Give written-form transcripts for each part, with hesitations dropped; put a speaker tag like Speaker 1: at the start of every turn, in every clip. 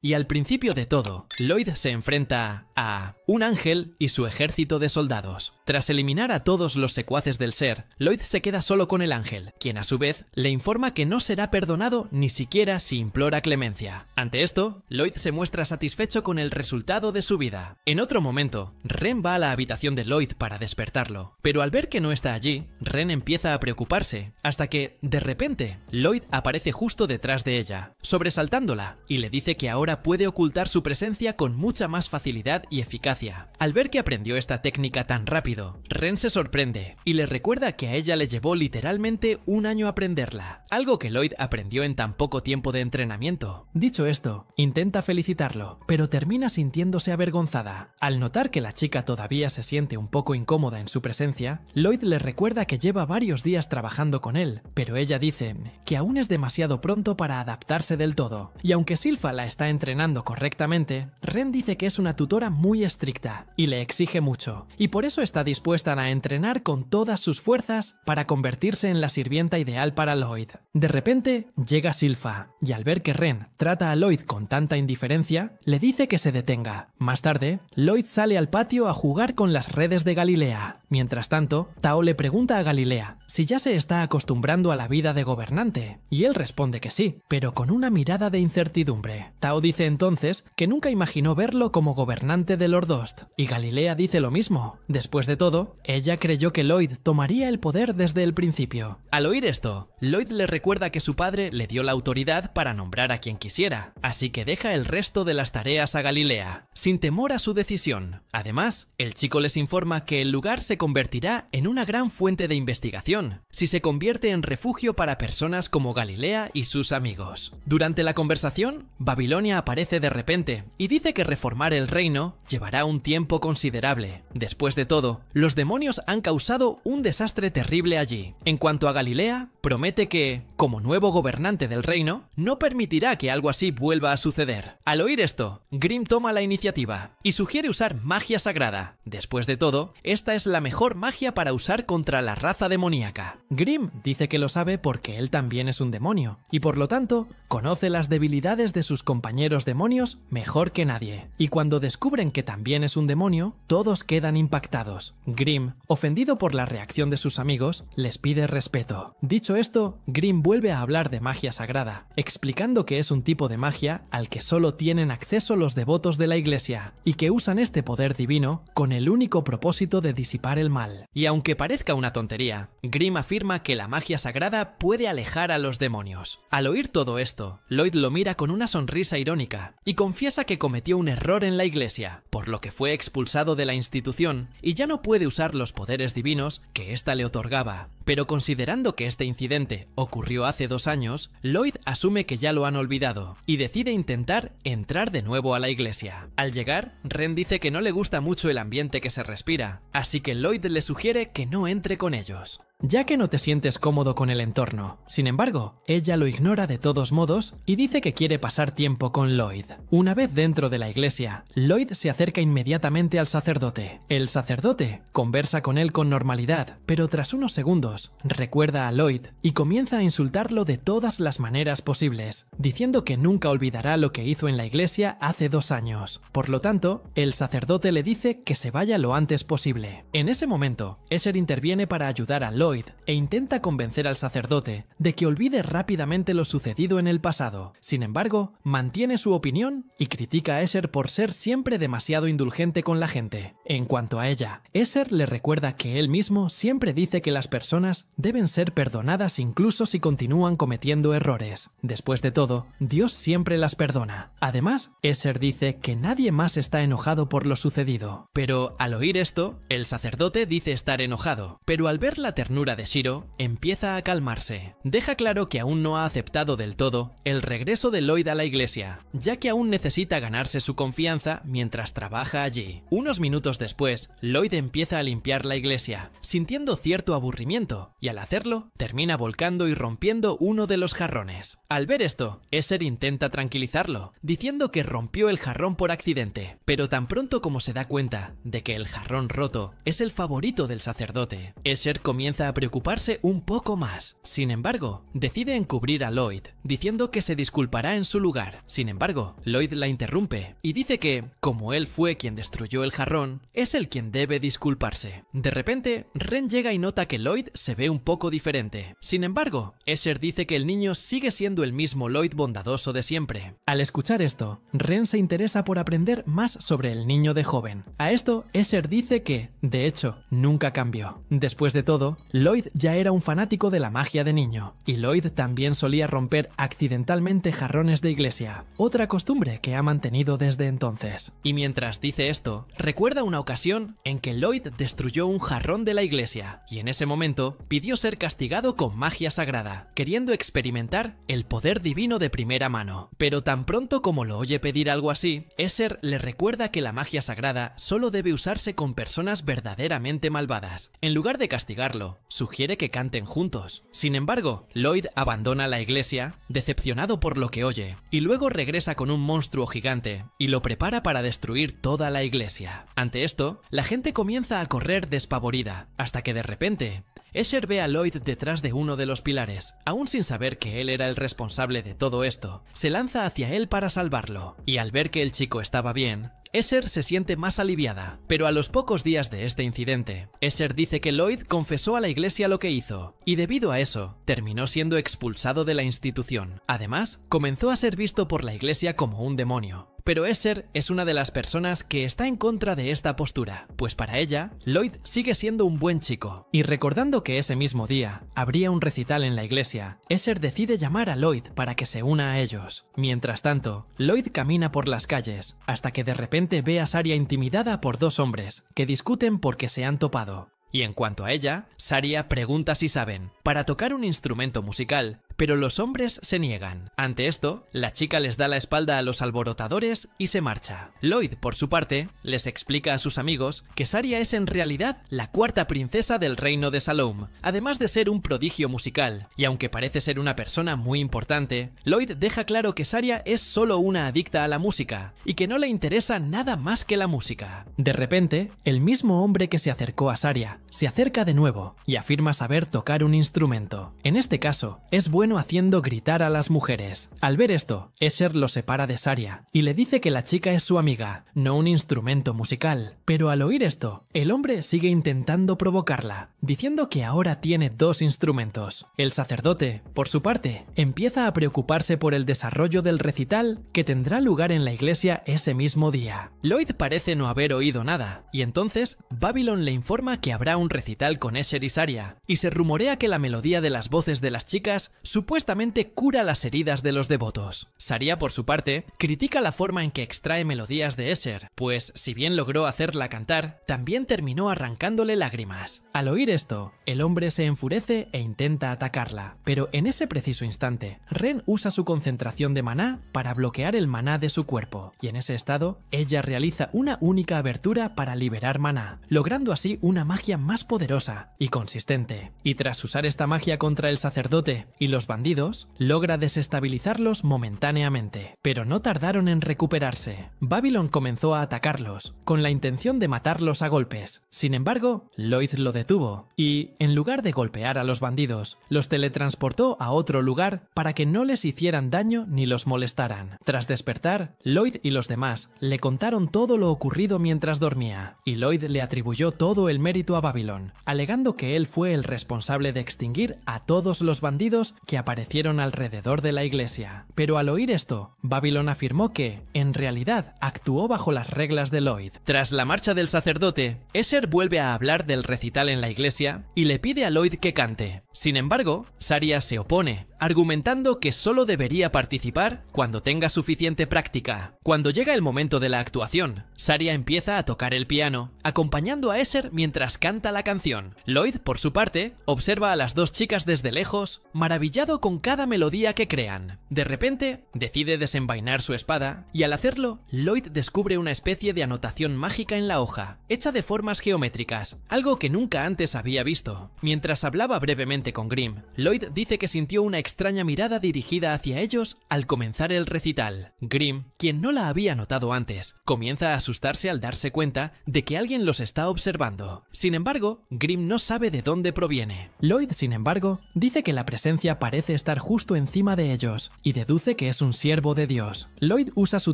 Speaker 1: Y al principio de todo, Lloyd se enfrenta a un ángel y su ejército de soldados. Tras eliminar a todos los secuaces del ser, Lloyd se queda solo con el ángel, quien a su vez le informa que no será perdonado ni siquiera si implora clemencia. Ante esto, Lloyd se muestra satisfecho con el resultado de su vida. En otro momento, Ren va a la habitación de Lloyd para despertarlo, pero al ver que no está allí, Ren empieza a preocuparse, hasta que, de repente, Lloyd aparece justo detrás de ella, sobresaltándola, y le dice que ahora puede ocultar su presencia con mucha más facilidad y eficacia. Al ver que aprendió esta técnica tan rápido, Ren se sorprende y le recuerda que a ella le llevó literalmente un año aprenderla, algo que Lloyd aprendió en tan poco tiempo de entrenamiento. Dicho esto, intenta felicitarlo, pero termina sintiéndose avergonzada. Al notar que la chica todavía se siente un poco incómoda en su presencia, Lloyd le recuerda que lleva varios días trabajando con él, pero ella dice que aún es demasiado pronto para adaptarse del todo, y aunque Silpha la está entrenando correctamente, Ren dice que es una tutora muy estricta y le exige mucho, y por eso está dispuesta a entrenar con todas sus fuerzas para convertirse en la sirvienta ideal para Lloyd. De repente llega Silpha, y al ver que Ren trata a Lloyd con tanta indiferencia, le dice que se detenga. Más tarde, Lloyd sale al patio a jugar con las redes de Galilea. Mientras tanto, Tao le pregunta a Galilea si ya se está acostumbrando a la vida de gobernante, y él responde que sí, pero con una mirada de incertidumbre. Tao dice entonces que nunca imaginó verlo como gobernante de Lord Ost, y Galilea dice lo mismo. Después de todo, ella creyó que Lloyd tomaría el poder desde el principio. Al oír esto, Lloyd le recuerda que su padre le dio la autoridad para nombrar a quien quisiera, así que deja el resto de las tareas a Galilea, sin temor a su decisión. Además, el chico les informa que el lugar se convertirá en una gran fuente de investigación, si se convierte en refugio para personas como Galilea y sus amigos. Durante la conversación, Babilonia aparece de repente y dice que reformar el reino llevará un tiempo considerable. Después de todo, los demonios han causado un desastre terrible allí. En cuanto a Galilea, promete que, como nuevo gobernante del reino, no permitirá que algo así vuelva a suceder. Al oír esto, Grimm toma la iniciativa y sugiere usar magia sagrada. Después de todo, esta es la mejor magia para usar contra la raza demoníaca. Grimm dice que lo sabe porque él también es un demonio, y por lo tanto, conoce las debilidades de sus compañeros demonios mejor que nadie. Y cuando descubren que también es un demonio, todos quedan impactados. Grimm, ofendido por la reacción de sus amigos, les pide respeto. Dicho esto, Grimm vuelve a hablar de magia sagrada, explicando que es un tipo de magia al que solo tienen acceso los devotos de la iglesia, y que usan este poder divino con el único propósito de disipar el mal. Y aunque parezca una tontería, Grimm afirma que la magia sagrada puede alejar a los demonios. Al oír todo esto, Lloyd lo mira con una sonrisa irónica, y confiesa que cometió un error en la iglesia, por lo que fue expulsado de la institución, y ya no puede usar los poderes divinos que ésta le otorgaba. Pero considerando que este incidente ocurrió hace 2 años, Lloyd asume que ya lo han olvidado, y decide intentar entrar de nuevo a la iglesia. Al llegar, Ren dice que no le gusta mucho el ambiente que se respira, así que Lloyd le sugiere que no entre con ellos, ya que no te sientes cómodo con el entorno. Sin embargo, ella lo ignora de todos modos y dice que quiere pasar tiempo con Lloyd. Una vez dentro de la iglesia, Lloyd se acerca inmediatamente al sacerdote. El sacerdote conversa con él con normalidad, pero tras unos segundos, recuerda a Lloyd y comienza a insultarlo de todas las maneras posibles, diciendo que nunca olvidará lo que hizo en la iglesia hace 2 años. Por lo tanto, el sacerdote le dice que se vaya lo antes posible. En ese momento, Escher interviene para ayudar a Lloyd e intenta convencer al sacerdote de que olvide rápidamente lo sucedido en el pasado. Sin embargo, mantiene su opinión y critica a Escher por ser siempre demasiado indulgente con la gente. En cuanto a ella, Escher le recuerda que él mismo siempre dice que las personas deben ser perdonadas incluso si continúan cometiendo errores. Después de todo, Dios siempre las perdona. Además, Escher dice que nadie más está enojado por lo sucedido. Pero al oír esto, el sacerdote dice estar enojado, pero al ver la ternura de Shiro, empieza a calmarse. Deja claro que aún no ha aceptado del todo el regreso de Lloyd a la iglesia, ya que aún necesita ganarse su confianza mientras trabaja allí. Unos minutos después, Lloyd empieza a limpiar la iglesia, sintiendo cierto aburrimiento, y al hacerlo, termina volcando y rompiendo uno de los jarrones. Al ver esto, Escher intenta tranquilizarlo, diciendo que rompió el jarrón por accidente, pero tan pronto como se da cuenta de que el jarrón roto es el favorito del sacerdote, Escher comienza comienza a preocuparse un poco más. Sin embargo, decide encubrir a Lloyd, diciendo que se disculpará en su lugar. Sin embargo, Lloyd la interrumpe y dice que, como él fue quien destruyó el jarrón, es él quien debe disculparse. De repente, Ren llega y nota que Lloyd se ve un poco diferente. Sin embargo, Escher dice que el niño sigue siendo el mismo Lloyd bondadoso de siempre. Al escuchar esto, Ren se interesa por aprender más sobre el niño de joven. A esto, Escher dice que, de hecho, nunca cambió. Después de todo, Lloyd ya era un fanático de la magia de niño, y Lloyd también solía romper accidentalmente jarrones de iglesia, otra costumbre que ha mantenido desde entonces. Y mientras dice esto, recuerda una ocasión en que Lloyd destruyó un jarrón de la iglesia, y en ese momento pidió ser castigado con magia sagrada, queriendo experimentar el poder divino de primera mano. Pero tan pronto como lo oye pedir algo así, Escher le recuerda que la magia sagrada solo debe usarse con personas verdaderamente malvadas. En lugar de castigarlo, sugiere que canten juntos. Sin embargo, Lloyd abandona la iglesia, decepcionado por lo que oye, y luego regresa con un monstruo gigante y lo prepara para destruir toda la iglesia. Ante esto, la gente comienza a correr despavorida, hasta que de repente, Escher ve a Lloyd detrás de uno de los pilares. Aún sin saber que él era el responsable de todo esto, se lanza hacia él para salvarlo, y al ver que el chico estaba bien, Escher se siente más aliviada, pero a los pocos días de este incidente, Escher dice que Lloyd confesó a la iglesia lo que hizo, y debido a eso, terminó siendo expulsado de la institución. Además, comenzó a ser visto por la iglesia como un demonio. Pero Escher es una de las personas que está en contra de esta postura, pues para ella, Lloyd sigue siendo un buen chico. Y recordando que ese mismo día habría un recital en la iglesia, Escher decide llamar a Lloyd para que se una a ellos. Mientras tanto, Lloyd camina por las calles, hasta que de repente ve a Saria intimidada por dos hombres, que discuten porque se han topado. Y en cuanto a ella, Saria pregunta si saben, para tocar un instrumento musical, pero los hombres se niegan. Ante esto, la chica les da la espalda a los alborotadores y se marcha. Lloyd, por su parte, les explica a sus amigos que Saria es en realidad la cuarta princesa del reino de Saloum, además de ser un prodigio musical, y aunque parece ser una persona muy importante, Lloyd deja claro que Saria es solo una adicta a la música, y que no le interesa nada más que la música. De repente, el mismo hombre que se acercó a Saria, se acerca de nuevo, y afirma saber tocar un instrumento. En este caso, es bueno haciendo gritar a las mujeres. Al ver esto, Escher lo separa de Saria y le dice que la chica es su amiga, no un instrumento musical. Pero al oír esto, el hombre sigue intentando provocarla, diciendo que ahora tiene dos instrumentos. El sacerdote, por su parte, empieza a preocuparse por el desarrollo del recital que tendrá lugar en la iglesia ese mismo día. Lloyd parece no haber oído nada, y entonces Babylon le informa que habrá un recital con Escher y Saria, y se rumorea que la melodía de las voces de las chicas supuestamente cura las heridas de los devotos. Saria, por su parte, critica la forma en que extrae melodías de Escher, pues si bien logró hacerla cantar, también terminó arrancándole lágrimas. Al oír esto, el hombre se enfurece e intenta atacarla, pero en ese preciso instante, Ren usa su concentración de maná para bloquear el maná de su cuerpo, y en ese estado, ella realiza una única abertura para liberar maná, logrando así una magia más poderosa y consistente. Y tras usar esta magia contra el sacerdote y los bandidos, logra desestabilizarlos momentáneamente, pero no tardaron en recuperarse. Babylon comenzó a atacarlos, con la intención de matarlos a golpes. Sin embargo, Lloyd lo detuvo, y, en lugar de golpear a los bandidos, los teletransportó a otro lugar para que no les hicieran daño ni los molestaran. Tras despertar, Lloyd y los demás le contaron todo lo ocurrido mientras dormía, y Lloyd le atribuyó todo el mérito a Babylon, alegando que él fue el responsable de extinguir a todos los bandidos que aparecieron alrededor de la iglesia. Pero al oír esto, Babylon afirmó que, en realidad, actuó bajo las reglas de Lloyd. Tras la marcha del sacerdote, Escher vuelve a hablar del recital en la iglesia y le pide a Lloyd que cante. Sin embargo, Saria se opone, argumentando que solo debería participar cuando tenga suficiente práctica. Cuando llega el momento de la actuación, Saria empieza a tocar el piano, acompañando a Escher mientras canta la canción. Lloyd, por su parte, observa a las dos chicas desde lejos, maravillado cuidado con cada melodía que crean. De repente, decide desenvainar su espada y al hacerlo, Lloyd descubre una especie de anotación mágica en la hoja, hecha de formas geométricas, algo que nunca antes había visto. Mientras hablaba brevemente con Grimm, Lloyd dice que sintió una extraña mirada dirigida hacia ellos al comenzar el recital. Grimm, quien no la había notado antes, comienza a asustarse al darse cuenta de que alguien los está observando. Sin embargo, Grimm no sabe de dónde proviene. Lloyd, sin embargo, dice que la presencia parece estar justo encima de ellos y deduce que es un siervo de Dios. Lloyd usa su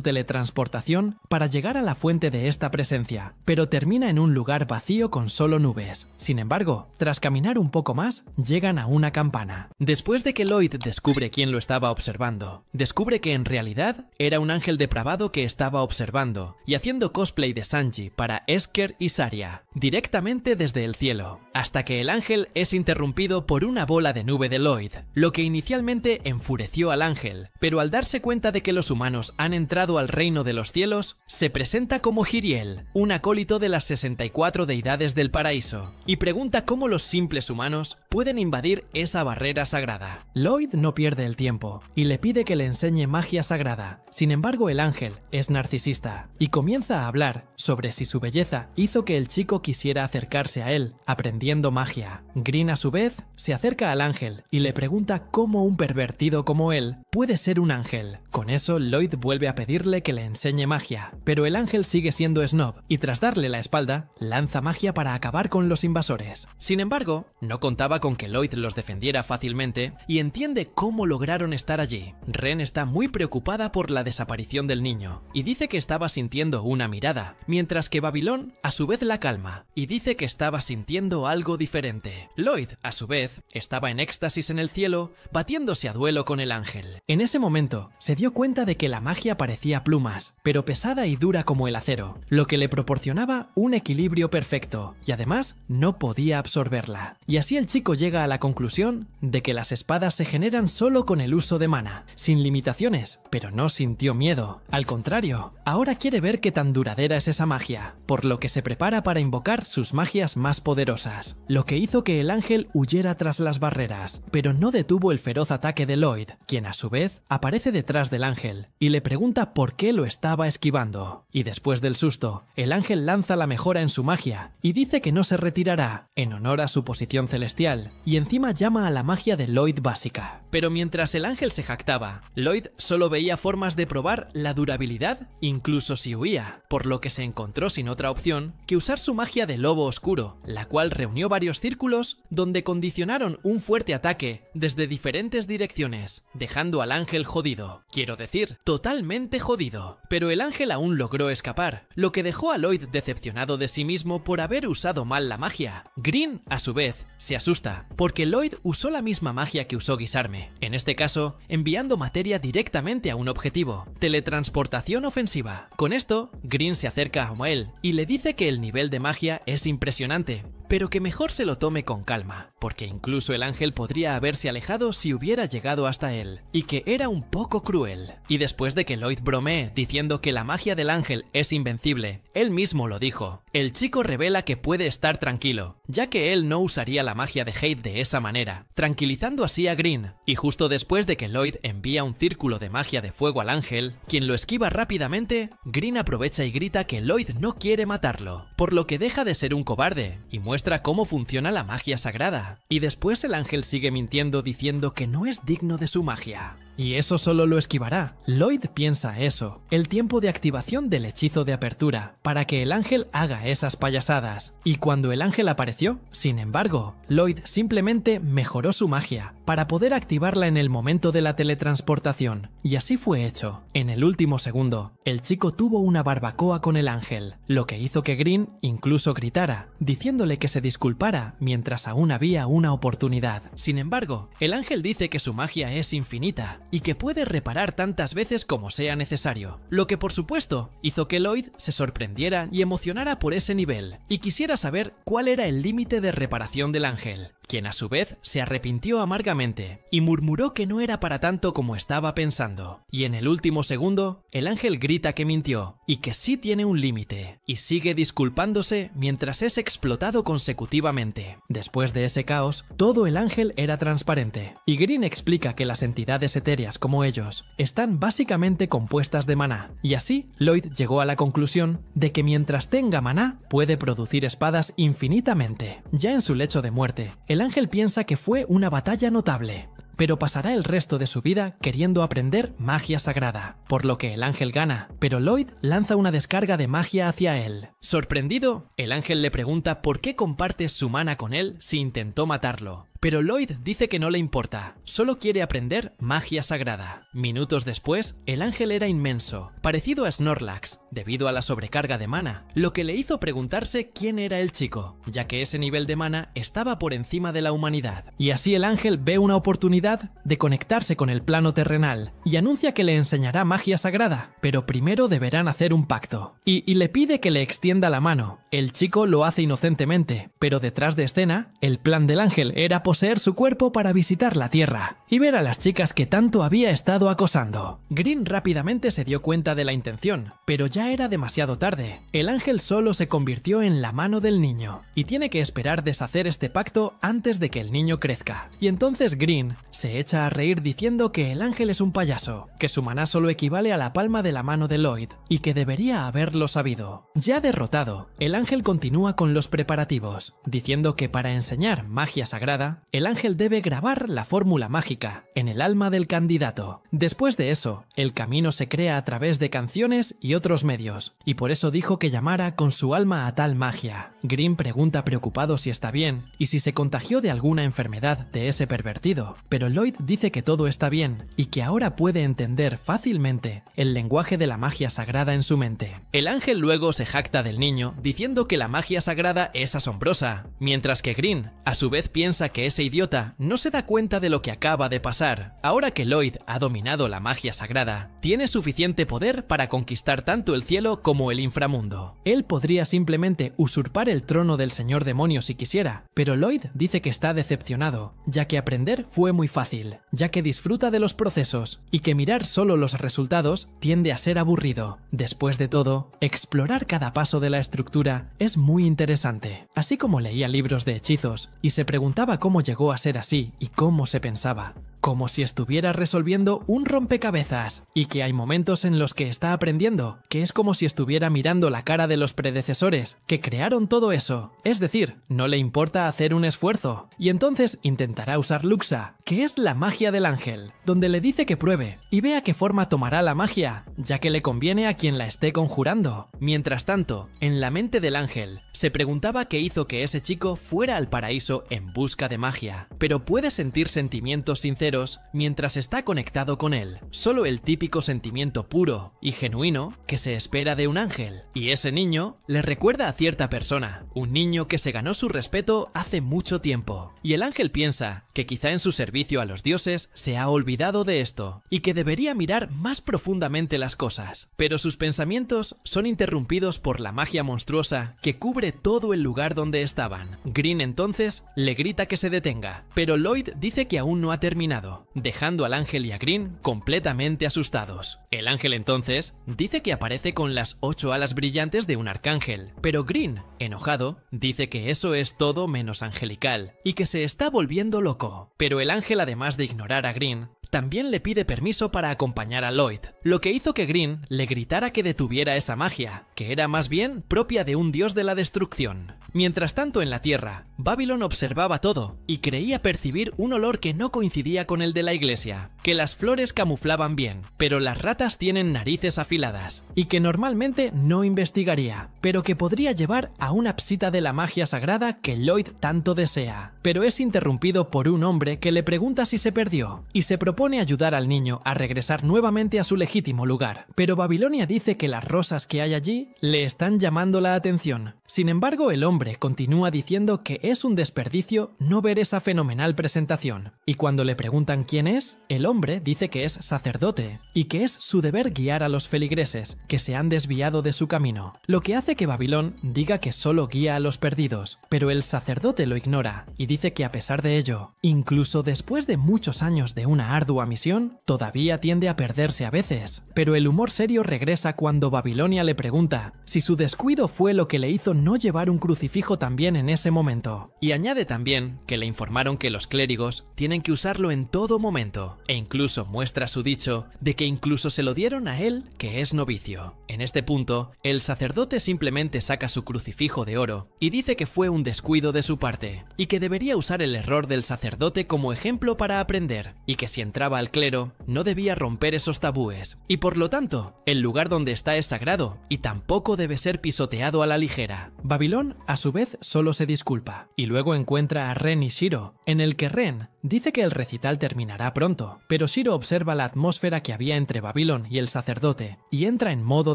Speaker 1: teletransportación para llegar a la fuente de esta presencia, pero termina en un lugar vacío con solo nubes. Sin embargo, tras caminar un poco más, llegan a una campana. Después de que Lloyd descubre quién lo estaba observando, descubre que en realidad era un ángel depravado que estaba observando y haciendo cosplay de Sanji para Esker y Saria, directamente desde el cielo, hasta que el ángel es interrumpido por una bola de nube de Lloyd, lo que inicialmente enfureció al ángel, pero al darse cuenta de que los humanos han entrado al reino de los cielos, se presenta como Hiriel, un acólito de las 64 deidades del paraíso, y pregunta cómo los simples humanos pueden invadir esa barrera sagrada. Lloyd no pierde el tiempo y le pide que le enseñe magia sagrada. Sin embargo, el ángel es narcisista y comienza a hablar sobre si su belleza hizo que el chico quisiera acercarse a él, aprendiendo magia. Grimm, a su vez, se acerca al ángel y le pregunta cómo un pervertido como él puede ser un ángel. Con eso, Lloyd vuelve a pedirle que le enseñe magia, pero el ángel sigue siendo snob y tras darle la espalda, lanza magia para acabar con los invasores. Sin embargo, no contaba con que Lloyd los defendiera fácilmente y entiende cómo lograron estar allí. Ren está muy preocupada por la desaparición del niño y dice que estaba sintiendo una mirada, mientras que Babilón a su vez la calma y dice que estaba sintiendo algo diferente. Lloyd, a su vez, estaba en éxtasis en el cielo, batiéndose a duelo con el ángel. En ese momento, se dio cuenta de que la magia parecía plumas, pero pesada y dura como el acero, lo que le proporcionaba un equilibrio perfecto, y además no podía absorberla. Y así el chico llega a la conclusión de que las espadas se generan solo con el uso de mana, sin limitaciones, pero no sintió miedo. Al contrario, ahora quiere ver qué tan duradera es esa magia, por lo que se prepara para invocar sus magias más poderosas, lo que hizo que el ángel huyera tras las barreras, pero no detuvo el feroz ataque de Lloyd, quien a su vez aparece detrás del ángel y le pregunta por qué lo estaba esquivando. Y después del susto, el ángel lanza la mejora en su magia y dice que no se retirará, en honor a su posición celestial, y encima llama a la magia de Lloyd básica. Pero mientras el ángel se jactaba, Lloyd solo veía formas de probar la durabilidad incluso si huía, por lo que se encontró sin otra opción que usar su magia de lobo oscuro, la cual reunió varios círculos donde condicionaron un fuerte ataque desde diferentes direcciones, dejando al ángel jodido. Quiero decir, totalmente jodido. Pero el ángel aún logró escapar, lo que dejó a Lloyd decepcionado de sí mismo por haber usado mal la magia. Grimm, a su vez, se asusta, porque Lloyd usó la misma magia que usó Guisarme, en este caso, enviando materia directamente a un objetivo, teletransportación ofensiva. Con esto, Grimm se acerca a Moel y le dice que el nivel de magia es impresionante, pero que mejor se lo tome con calma, porque incluso el ángel podría haberse alejado si hubiera llegado hasta él, y que era un poco cruel. Y después de que Lloyd bromee diciendo que la magia del ángel es invencible, él mismo lo dijo, el chico revela que puede estar tranquilo, ya que él no usaría la magia de Hate de esa manera, tranquilizando así a Grimm. Y justo después de que Lloyd envía un círculo de magia de fuego al ángel, quien lo esquiva rápidamente, Grimm aprovecha y grita que Lloyd no quiere matarlo, por lo que deja de ser un cobarde y muestra cómo funciona la magia sagrada. Y después el ángel sigue mintiendo diciendo que no es digno de su magia. Y eso solo lo esquivará. Lloyd piensa eso, el tiempo de activación del hechizo de apertura, para que el ángel haga esas payasadas. Y cuando el ángel apareció, sin embargo, Lloyd simplemente mejoró su magia, para poder activarla en el momento de la teletransportación. Y así fue hecho. En el último segundo, el chico tuvo una barbacoa con el ángel, lo que hizo que Grimm incluso gritara, diciéndole que se disculpara mientras aún había una oportunidad. Sin embargo, el ángel dice que su magia es infinita, y que puede reparar tantas veces como sea necesario, lo que por supuesto hizo que Lloyd se sorprendiera y emocionara por ese nivel, y quisiera saber cuál era el límite de reparación del ángel. quien a su vez se arrepintió amargamente y murmuró que no era para tanto como estaba pensando. Y en el último segundo, el ángel grita que mintió y que sí tiene un límite, y sigue disculpándose mientras es explotado consecutivamente. Después de ese caos, todo el ángel era transparente, y Green explica que las entidades etéreas como ellos están básicamente compuestas de maná, y así Lloyd llegó a la conclusión de que mientras tenga maná puede producir espadas infinitamente. Ya en su lecho de muerte, el ángel piensa que fue una batalla notable, pero pasará el resto de su vida queriendo aprender magia sagrada, por lo que el ángel gana, pero Lloyd lanza una descarga de magia hacia él. Sorprendido, el ángel le pregunta por qué comparte su mana con él si intentó matarlo. Pero Lloyd dice que no le importa, solo quiere aprender magia sagrada. Minutos después, el ángel era inmenso, parecido a Snorlax, debido a la sobrecarga de mana, lo que le hizo preguntarse quién era el chico, ya que ese nivel de mana estaba por encima de la humanidad. Y así el ángel ve una oportunidad de conectarse con el plano terrenal, y anuncia que le enseñará magia sagrada, pero primero deberán hacer un pacto. Y le pide que le extienda la mano. El chico lo hace inocentemente, pero detrás de escena, el plan del ángel era poseer su cuerpo para visitar la Tierra y ver a las chicas que tanto había estado acosando. Green rápidamente se dio cuenta de la intención, pero ya era demasiado tarde. El ángel solo se convirtió en la mano del niño y tiene que esperar deshacer este pacto antes de que el niño crezca. Y entonces Green se echa a reír diciendo que el ángel es un payaso, que su maná solo equivale a la palma de la mano de Lloyd y que debería haberlo sabido. Ya derrotado, el ángel continúa con los preparativos, diciendo que para enseñar magia sagrada, el ángel debe grabar la fórmula mágica en el alma del candidato. Después de eso, el camino se crea a través de canciones y otros medios, y por eso dijo que llamara con su alma a tal magia. Green pregunta preocupado si está bien y si se contagió de alguna enfermedad de ese pervertido, pero Lloyd dice que todo está bien y que ahora puede entender fácilmente el lenguaje de la magia sagrada en su mente. El ángel luego se jacta del niño diciendo que la magia sagrada es asombrosa, mientras que Green a su vez piensa que ese idiota no se da cuenta de lo que acaba de pasar. Ahora que Lloyd ha dominado la magia sagrada, tiene suficiente poder para conquistar tanto el cielo como el inframundo. Él podría simplemente usurpar el trono del señor demonio si quisiera, pero Lloyd dice que está decepcionado, ya que aprender fue muy fácil, ya que disfruta de los procesos y que mirar solo los resultados tiende a ser aburrido. Después de todo, explorar cada paso de la estructura es muy interesante. Así como leía libros de hechizos y se preguntaba cómo llegó a ser así y cómo se pensaba, como si estuviera resolviendo un rompecabezas, y que hay momentos en los que está aprendiendo, que es como si estuviera mirando la cara de los predecesores que crearon todo eso, es decir, no le importa hacer un esfuerzo, y entonces intentará usar Luxa, que es la magia del ángel, donde le dice que pruebe y vea qué forma tomará la magia, ya que le conviene a quien la esté conjurando. Mientras tanto, en la mente del ángel, se preguntaba qué hizo que ese chico fuera al paraíso en busca de magia, pero puede sentir sentimientos sinceros mientras está conectado con él, solo el típico sentimiento puro y genuino que se espera de un ángel, y ese niño le recuerda a cierta persona, un niño que se ganó su respeto hace mucho tiempo, y el ángel piensa que quizá en su servicio a los dioses se ha olvidado de esto, y que debería mirar más profundamente las cosas, pero sus pensamientos son interrumpidos por la magia monstruosa que cubre todo el lugar donde estaban. Green entonces le grita que se detenga, pero Lloyd dice que aún no ha terminado, dejando al ángel y a Green completamente asustados. El ángel entonces dice que aparece con las 8 alas brillantes de un arcángel, pero Green, enojado, dice que eso es todo menos angelical y que se está volviendo loco. Pero el ángel, además de ignorar a Green, también le pide permiso para acompañar a Lloyd, lo que hizo que Green le gritara que detuviera esa magia, que era más bien propia de un dios de la destrucción. Mientras tanto en la Tierra, Babylon observaba todo y creía percibir un olor que no coincidía con el de la iglesia, que las flores camuflaban bien, pero las ratas tienen narices afiladas, y que normalmente no investigaría, pero que podría llevar a una psita de la magia sagrada que Lloyd tanto desea. Pero es interrumpido por un hombre que le pregunta si se perdió, y se propone ayudar al niño a regresar nuevamente a su legítimo lugar, pero Babilonia dice que las rosas que hay allí le están llamando la atención. Sin embargo, el hombre continúa diciendo que es un desperdicio no ver esa fenomenal presentación. Y cuando le preguntan quién es, el hombre dice que es sacerdote y que es su deber guiar a los feligreses que se han desviado de su camino, lo que hace que Babilón diga que solo guía a los perdidos, pero el sacerdote lo ignora y dice que a pesar de ello, incluso después de muchos años de una ardua misión, todavía tiende a perderse a veces. Pero el humor serio regresa cuando Babilonia le pregunta si su descuido fue lo que le hizo no llevar un crucifijo también en ese momento. Y añade también que le informaron que los clérigos tienen que usarlo en todo momento, e incluso muestra su dicho de que incluso se lo dieron a él, que es novicio. En este punto, el sacerdote simplemente saca su crucifijo de oro y dice que fue un descuido de su parte, y que debería usar el error del sacerdote como ejemplo para aprender, y que si entraba al clero, no debía romper esos tabúes, y por lo tanto, el lugar donde está es sagrado, y tampoco debe ser pisoteado a la ligera. Babilón, a su vez, solo se disculpa, y luego encuentra a Ren y Shiro, en el que Ren dice que el recital terminará pronto, pero Shiro observa la atmósfera que había entre Babilón y el sacerdote, y entra en modo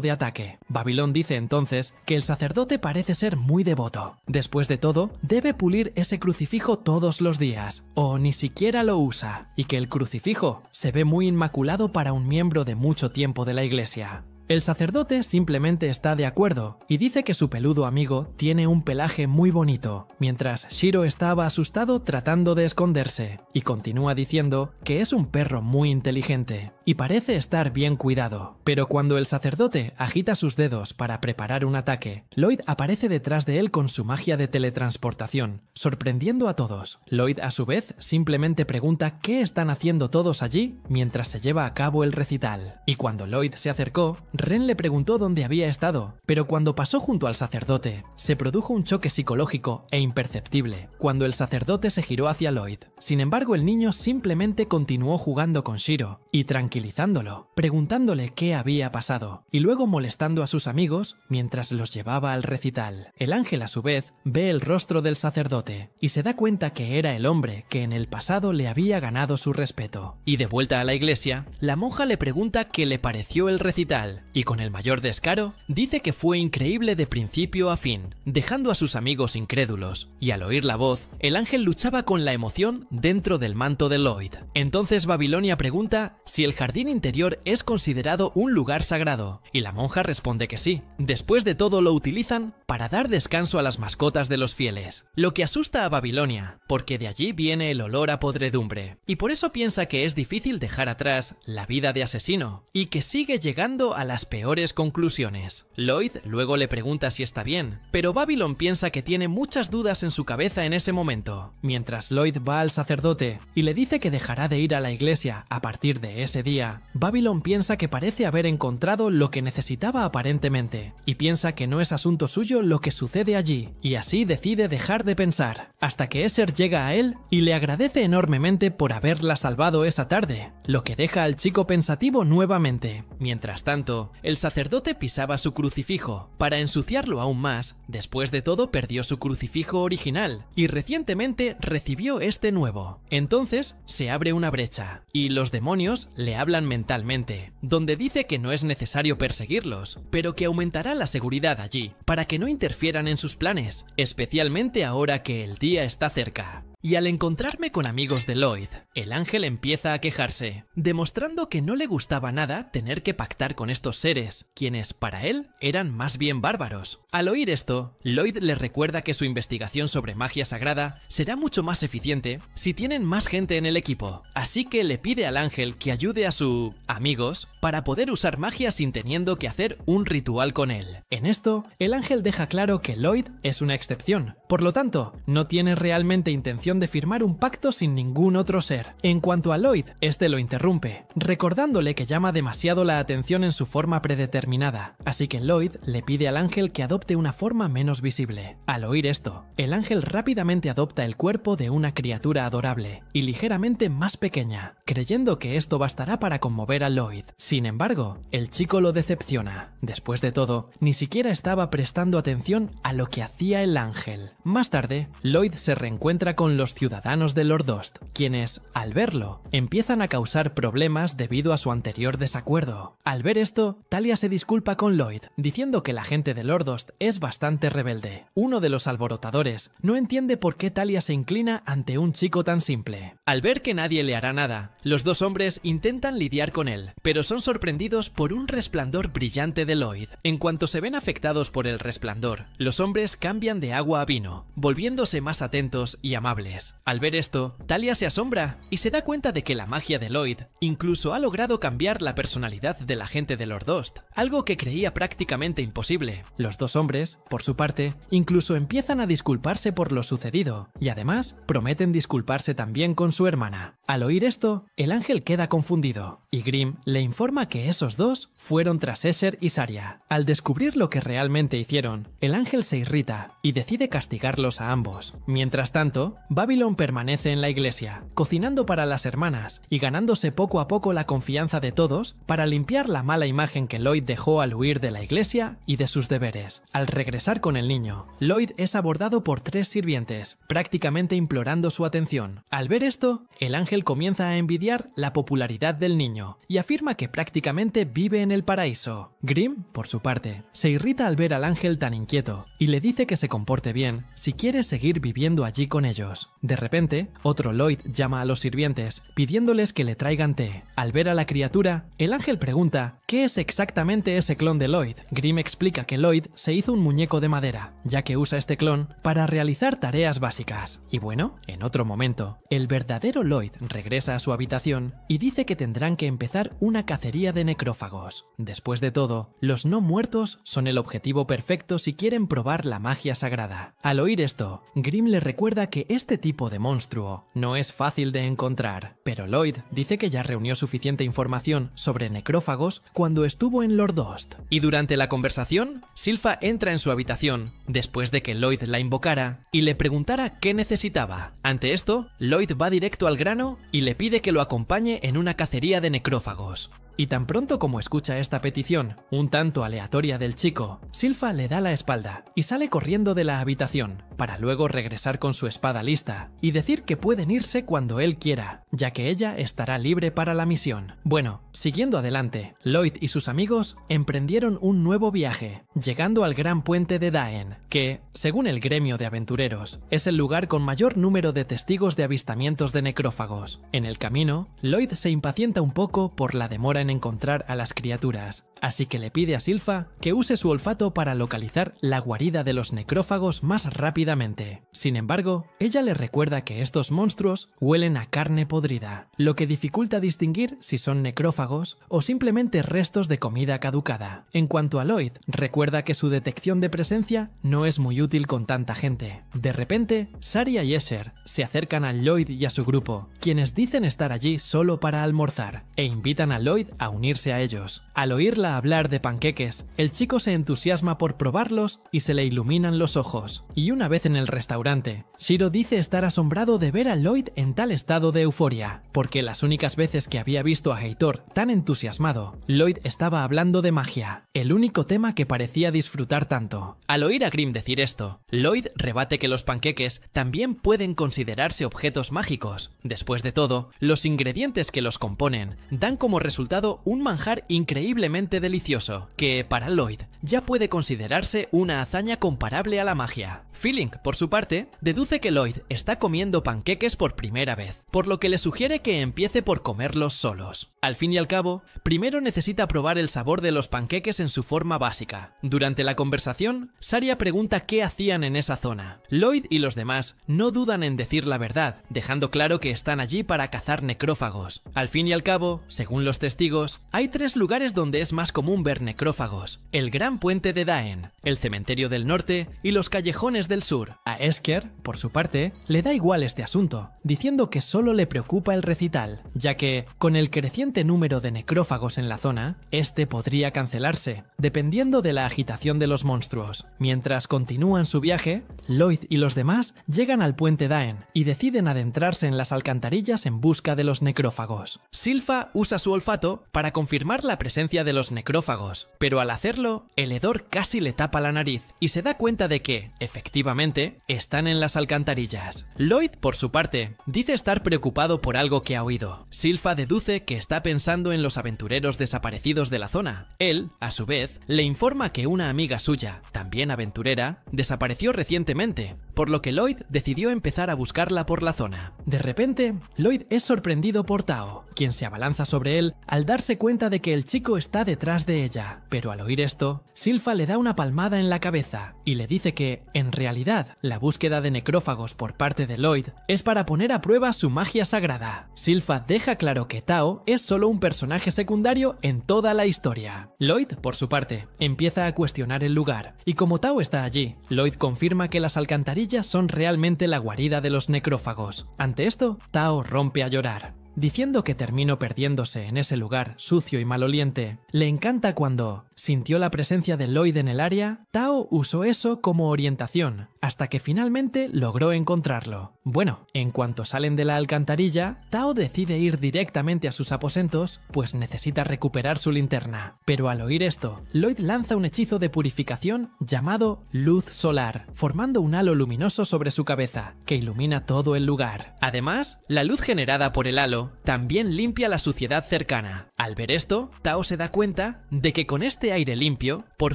Speaker 1: de ataque. Babilón dice entonces que el sacerdote parece ser muy devoto. Después de todo, debe pulir ese crucifijo todos los días, o ni siquiera lo usa, y que el crucifijo se ve muy inmaculado para un miembro de mucho tiempo de la iglesia. El sacerdote simplemente está de acuerdo y dice que su peludo amigo tiene un pelaje muy bonito, mientras Shiro estaba asustado tratando de esconderse, y continúa diciendo que es un perro muy inteligente y parece estar bien cuidado. Pero cuando el sacerdote agita sus dedos para preparar un ataque, Lloyd aparece detrás de él con su magia de teletransportación, sorprendiendo a todos. Lloyd a su vez simplemente pregunta qué están haciendo todos allí mientras se lleva a cabo el recital, y cuando Lloyd se acercó, Ren le preguntó dónde había estado, pero cuando pasó junto al sacerdote, se produjo un choque psicológico e imperceptible cuando el sacerdote se giró hacia Lloyd. Sin embargo, el niño simplemente continuó jugando con Shiro y tranquilizándolo, preguntándole qué había pasado, y luego molestando a sus amigos mientras los llevaba al recital. El ángel, a su vez, ve el rostro del sacerdote y se da cuenta que era el hombre que en el pasado le había ganado su respeto. Y de vuelta a la iglesia, la monja le pregunta qué le pareció el recital, y con el mayor descaro, dice que fue increíble de principio a fin, dejando a sus amigos incrédulos, y al oír la voz, el ángel luchaba con la emoción dentro del manto de Lloyd. Entonces Babilonia pregunta si el jardín interior es considerado un lugar sagrado, y la monja responde que sí. Después de todo lo utilizan para dar descanso a las mascotas de los fieles, lo que asusta a Babilonia, porque de allí viene el olor a podredumbre, y por eso piensa que es difícil dejar atrás la vida de asesino, y que sigue llegando a las peores conclusiones. Lloyd luego le pregunta si está bien, pero Babylon piensa que tiene muchas dudas en su cabeza en ese momento. Mientras Lloyd va al sacerdote y le dice que dejará de ir a la iglesia a partir de ese día, Babylon piensa que parece haber encontrado lo que necesitaba aparentemente, y piensa que no es asunto suyo lo que sucede allí, y así decide dejar de pensar, hasta que Esser llega a él y le agradece enormemente por haberla salvado esa tarde, lo que deja al chico pensativo nuevamente. Mientras tanto, el sacerdote pisaba su crucifijo. Para ensuciarlo aún más, después de todo perdió su crucifijo original y recientemente recibió este nuevo. Entonces se abre una brecha y los demonios le hablan mentalmente, donde dice que no es necesario perseguirlos, pero que aumentará la seguridad allí para que no interfieran en sus planes, especialmente ahora que el día está cerca. Y al encontrarme con amigos de Lloyd, el ángel empieza a quejarse, demostrando que no le gustaba nada tener que pactar con estos seres, quienes para él eran más bien bárbaros. Al oír esto, Lloyd le recuerda que su investigación sobre magia sagrada será mucho más eficiente si tienen más gente en el equipo, así que le pide al ángel que ayude a sus amigos para poder usar magia sin teniendo que hacer un ritual con él. En esto, el ángel deja claro que Lloyd es una excepción, por lo tanto, no tiene realmente intención de firmar un pacto sin ningún otro ser. En cuanto a Lloyd, este lo interrumpe, recordándole que llama demasiado la atención en su forma predeterminada, así que Lloyd le pide al ángel que adopte una forma menos visible. Al oír esto, el ángel rápidamente adopta el cuerpo de una criatura adorable y ligeramente más pequeña, creyendo que esto bastará para conmover a Lloyd. Sin embargo, el chico lo decepciona. Después de todo, ni siquiera estaba prestando atención a lo que hacía el ángel. Más tarde, Lloyd se reencuentra con los ciudadanos de Lordost, quienes, al verlo, empiezan a causar problemas debido a su anterior desacuerdo. Al ver esto, Talia se disculpa con Lloyd, diciendo que la gente de Lordost es bastante rebelde. Uno de los alborotadores no entiende por qué Talia se inclina ante un chico tan simple. Al ver que nadie le hará nada, los dos hombres intentan lidiar con él, pero son sorprendidos por un resplandor brillante de Lloyd. En cuanto se ven afectados por el resplandor, los hombres cambian de agua a vino, volviéndose más atentos y amables. Al ver esto, Talia se asombra y se da cuenta de que la magia de Lloyd incluso ha logrado cambiar la personalidad de la gente de Lordost, algo que creía prácticamente imposible. Los dos hombres, por su parte, incluso empiezan a disculparse por lo sucedido, y además prometen disculparse también con su hermana. Al oír esto, el ángel queda confundido, y Grimm le informa que esos dos fueron tras Escher y Saria. Al descubrir lo que realmente hicieron, el ángel se irrita y decide castigarlos a ambos. Mientras tanto, Babylon permanece en la iglesia, cocinando para las hermanas y ganándose poco a poco la confianza de todos para limpiar la mala imagen que Lloyd dejó al huir de la iglesia y de sus deberes. Al regresar con el niño, Lloyd es abordado por 3 sirvientes, prácticamente implorando su atención. Al ver esto, el ángel comienza a envidiar la popularidad del niño y afirma que prácticamente vive en el paraíso. Grimm, por su parte, se irrita al ver al ángel tan inquieto y le dice que se comporte bien si quiere seguir viviendo allí con ellos. De repente, otro Lloyd llama a los sirvientes pidiéndoles que le traigan té. Al ver a la criatura, el ángel pregunta qué es exactamente ese clon de Lloyd. Grimm explica que Lloyd se hizo un muñeco de madera, ya que usa este clon para realizar tareas básicas. Y bueno, en otro momento, el verdadero Lloyd regresa a su habitación y dice que tendrán que empezar una cacería de necrófagos. Después de todo, los no muertos son el objetivo perfecto si quieren probar la magia sagrada. Al oír esto, Grimm le recuerda que este tipo de monstruo no es fácil de encontrar, pero Lloyd dice que ya reunió suficiente información sobre necrófagos cuando estuvo en Lordost. Y durante la conversación, Silfa entra en su habitación, después de que Lloyd la invocara y le preguntara qué necesitaba. Ante esto, Lloyd va directo al grano y le pide que lo acompañe en una cacería de necrófagos. Y tan pronto como escucha esta petición, un tanto aleatoria del chico, Silfa le da la espalda y sale corriendo de la habitación, para luego regresar con su espada lista y decir que pueden irse cuando él quiera, ya que ella estará libre para la misión. Bueno, siguiendo adelante, Lloyd y sus amigos emprendieron un nuevo viaje, llegando al gran puente de Daen, que, según el gremio de aventureros, es el lugar con mayor número de testigos de avistamientos de necrófagos. En el camino, Lloyd se impacienta un poco por la demora en encontrar a las criaturas, así que le pide a Silfa que use su olfato para localizar la guarida de los necrófagos más rápidamente. Sin embargo, ella le recuerda que estos monstruos huelen a carne podrida, lo que dificulta distinguir si son necrófagos o simplemente restos de comida caducada. En cuanto a Lloyd, recuerda que su detección de presencia no es muy útil con tanta gente. De repente, Saria y Escher se acercan a Lloyd y a su grupo, quienes dicen estar allí solo para almorzar, e invitan a Lloyd a unirse a ellos. Al oírla hablar de panqueques, el chico se entusiasma por probarlos y se le iluminan los ojos. Y una vez en el restaurante, Shiro dice estar asombrado de ver a Lloyd en tal estado de euforia, porque las únicas veces que había visto a Heitor tan entusiasmado, Lloyd estaba hablando de magia, el único tema que parecía disfrutar tanto. Al oír a Grimm decir esto, Lloyd rebate que los panqueques también pueden considerarse objetos mágicos. Después de todo, los ingredientes que los componen dan como resultado un manjar increíblemente delicioso, que para Lloyd ya puede considerarse una hazaña comparable a la magia. Feeling, por su parte, deduce que Lloyd está comiendo panqueques por primera vez, por lo que le sugiere que empiece por comerlos solos. Al fin y al cabo, primero necesita probar el sabor de los panqueques en su forma básica. Durante la conversación, Saria pregunta qué hacían en esa zona. Lloyd y los demás no dudan en decir la verdad, dejando claro que están allí para cazar necrófagos. Al fin y al cabo, según los testigos, hay 3 lugares donde es más común ver necrófagos: el gran puente de Daen, el cementerio del norte y los callejones del sur. A Escher, por su parte, le da igual este asunto, diciendo que solo le preocupa el recital, ya que, con el creciente número de necrófagos en la zona, este podría cancelarse, dependiendo de la agitación de los monstruos. Mientras continúan su viaje, Lloyd y los demás llegan al puente Daen y deciden adentrarse en las alcantarillas en busca de los necrófagos. Silfa usa su olfato para confirmar la presencia de los necrófagos, pero al hacerlo, el hedor casi le tapa la nariz y se da cuenta de que, efectivamente, están en las alcantarillas. Lloyd, por su parte, dice estar preocupado por algo que ha oído. Silpha deduce que está pensando en los aventureros desaparecidos de la zona. Él, a su vez, le informa que una amiga suya, también aventurera, desapareció recientemente, por lo que Lloyd decidió empezar a buscarla por la zona. De repente, Lloyd es sorprendido por Tao, quien se abalanza sobre él al darse cuenta de que el chico está detrás de ella. Pero al oír esto, Silpha le da una palmada en la cabeza y le dice que, en realidad, la búsqueda de necrófagos por parte de Lloyd es para poner a prueba su magia sagrada. Silpha deja claro que Tao es solo un personaje secundario en toda la historia. Lloyd, por su parte, empieza a cuestionar el lugar, y como Tao está allí, Lloyd confirma que las alcantarillas son realmente la guarida de los necrófagos. Ante esto, Tao rompe a llorar, diciendo que terminó perdiéndose en ese lugar sucio y maloliente. Le encanta cuando sintió la presencia de Lloyd en el área. Tao usó eso como orientación, hasta que finalmente logró encontrarlo. Bueno, en cuanto salen de la alcantarilla, Tao decide ir directamente a sus aposentos, pues necesita recuperar su linterna. Pero al oír esto, Lloyd lanza un hechizo de purificación llamado Luz Solar, formando un halo luminoso sobre su cabeza, que ilumina todo el lugar. Además, la luz generada por el halo también limpia la suciedad cercana. Al ver esto, Tao se da cuenta de que con este aire limpio, por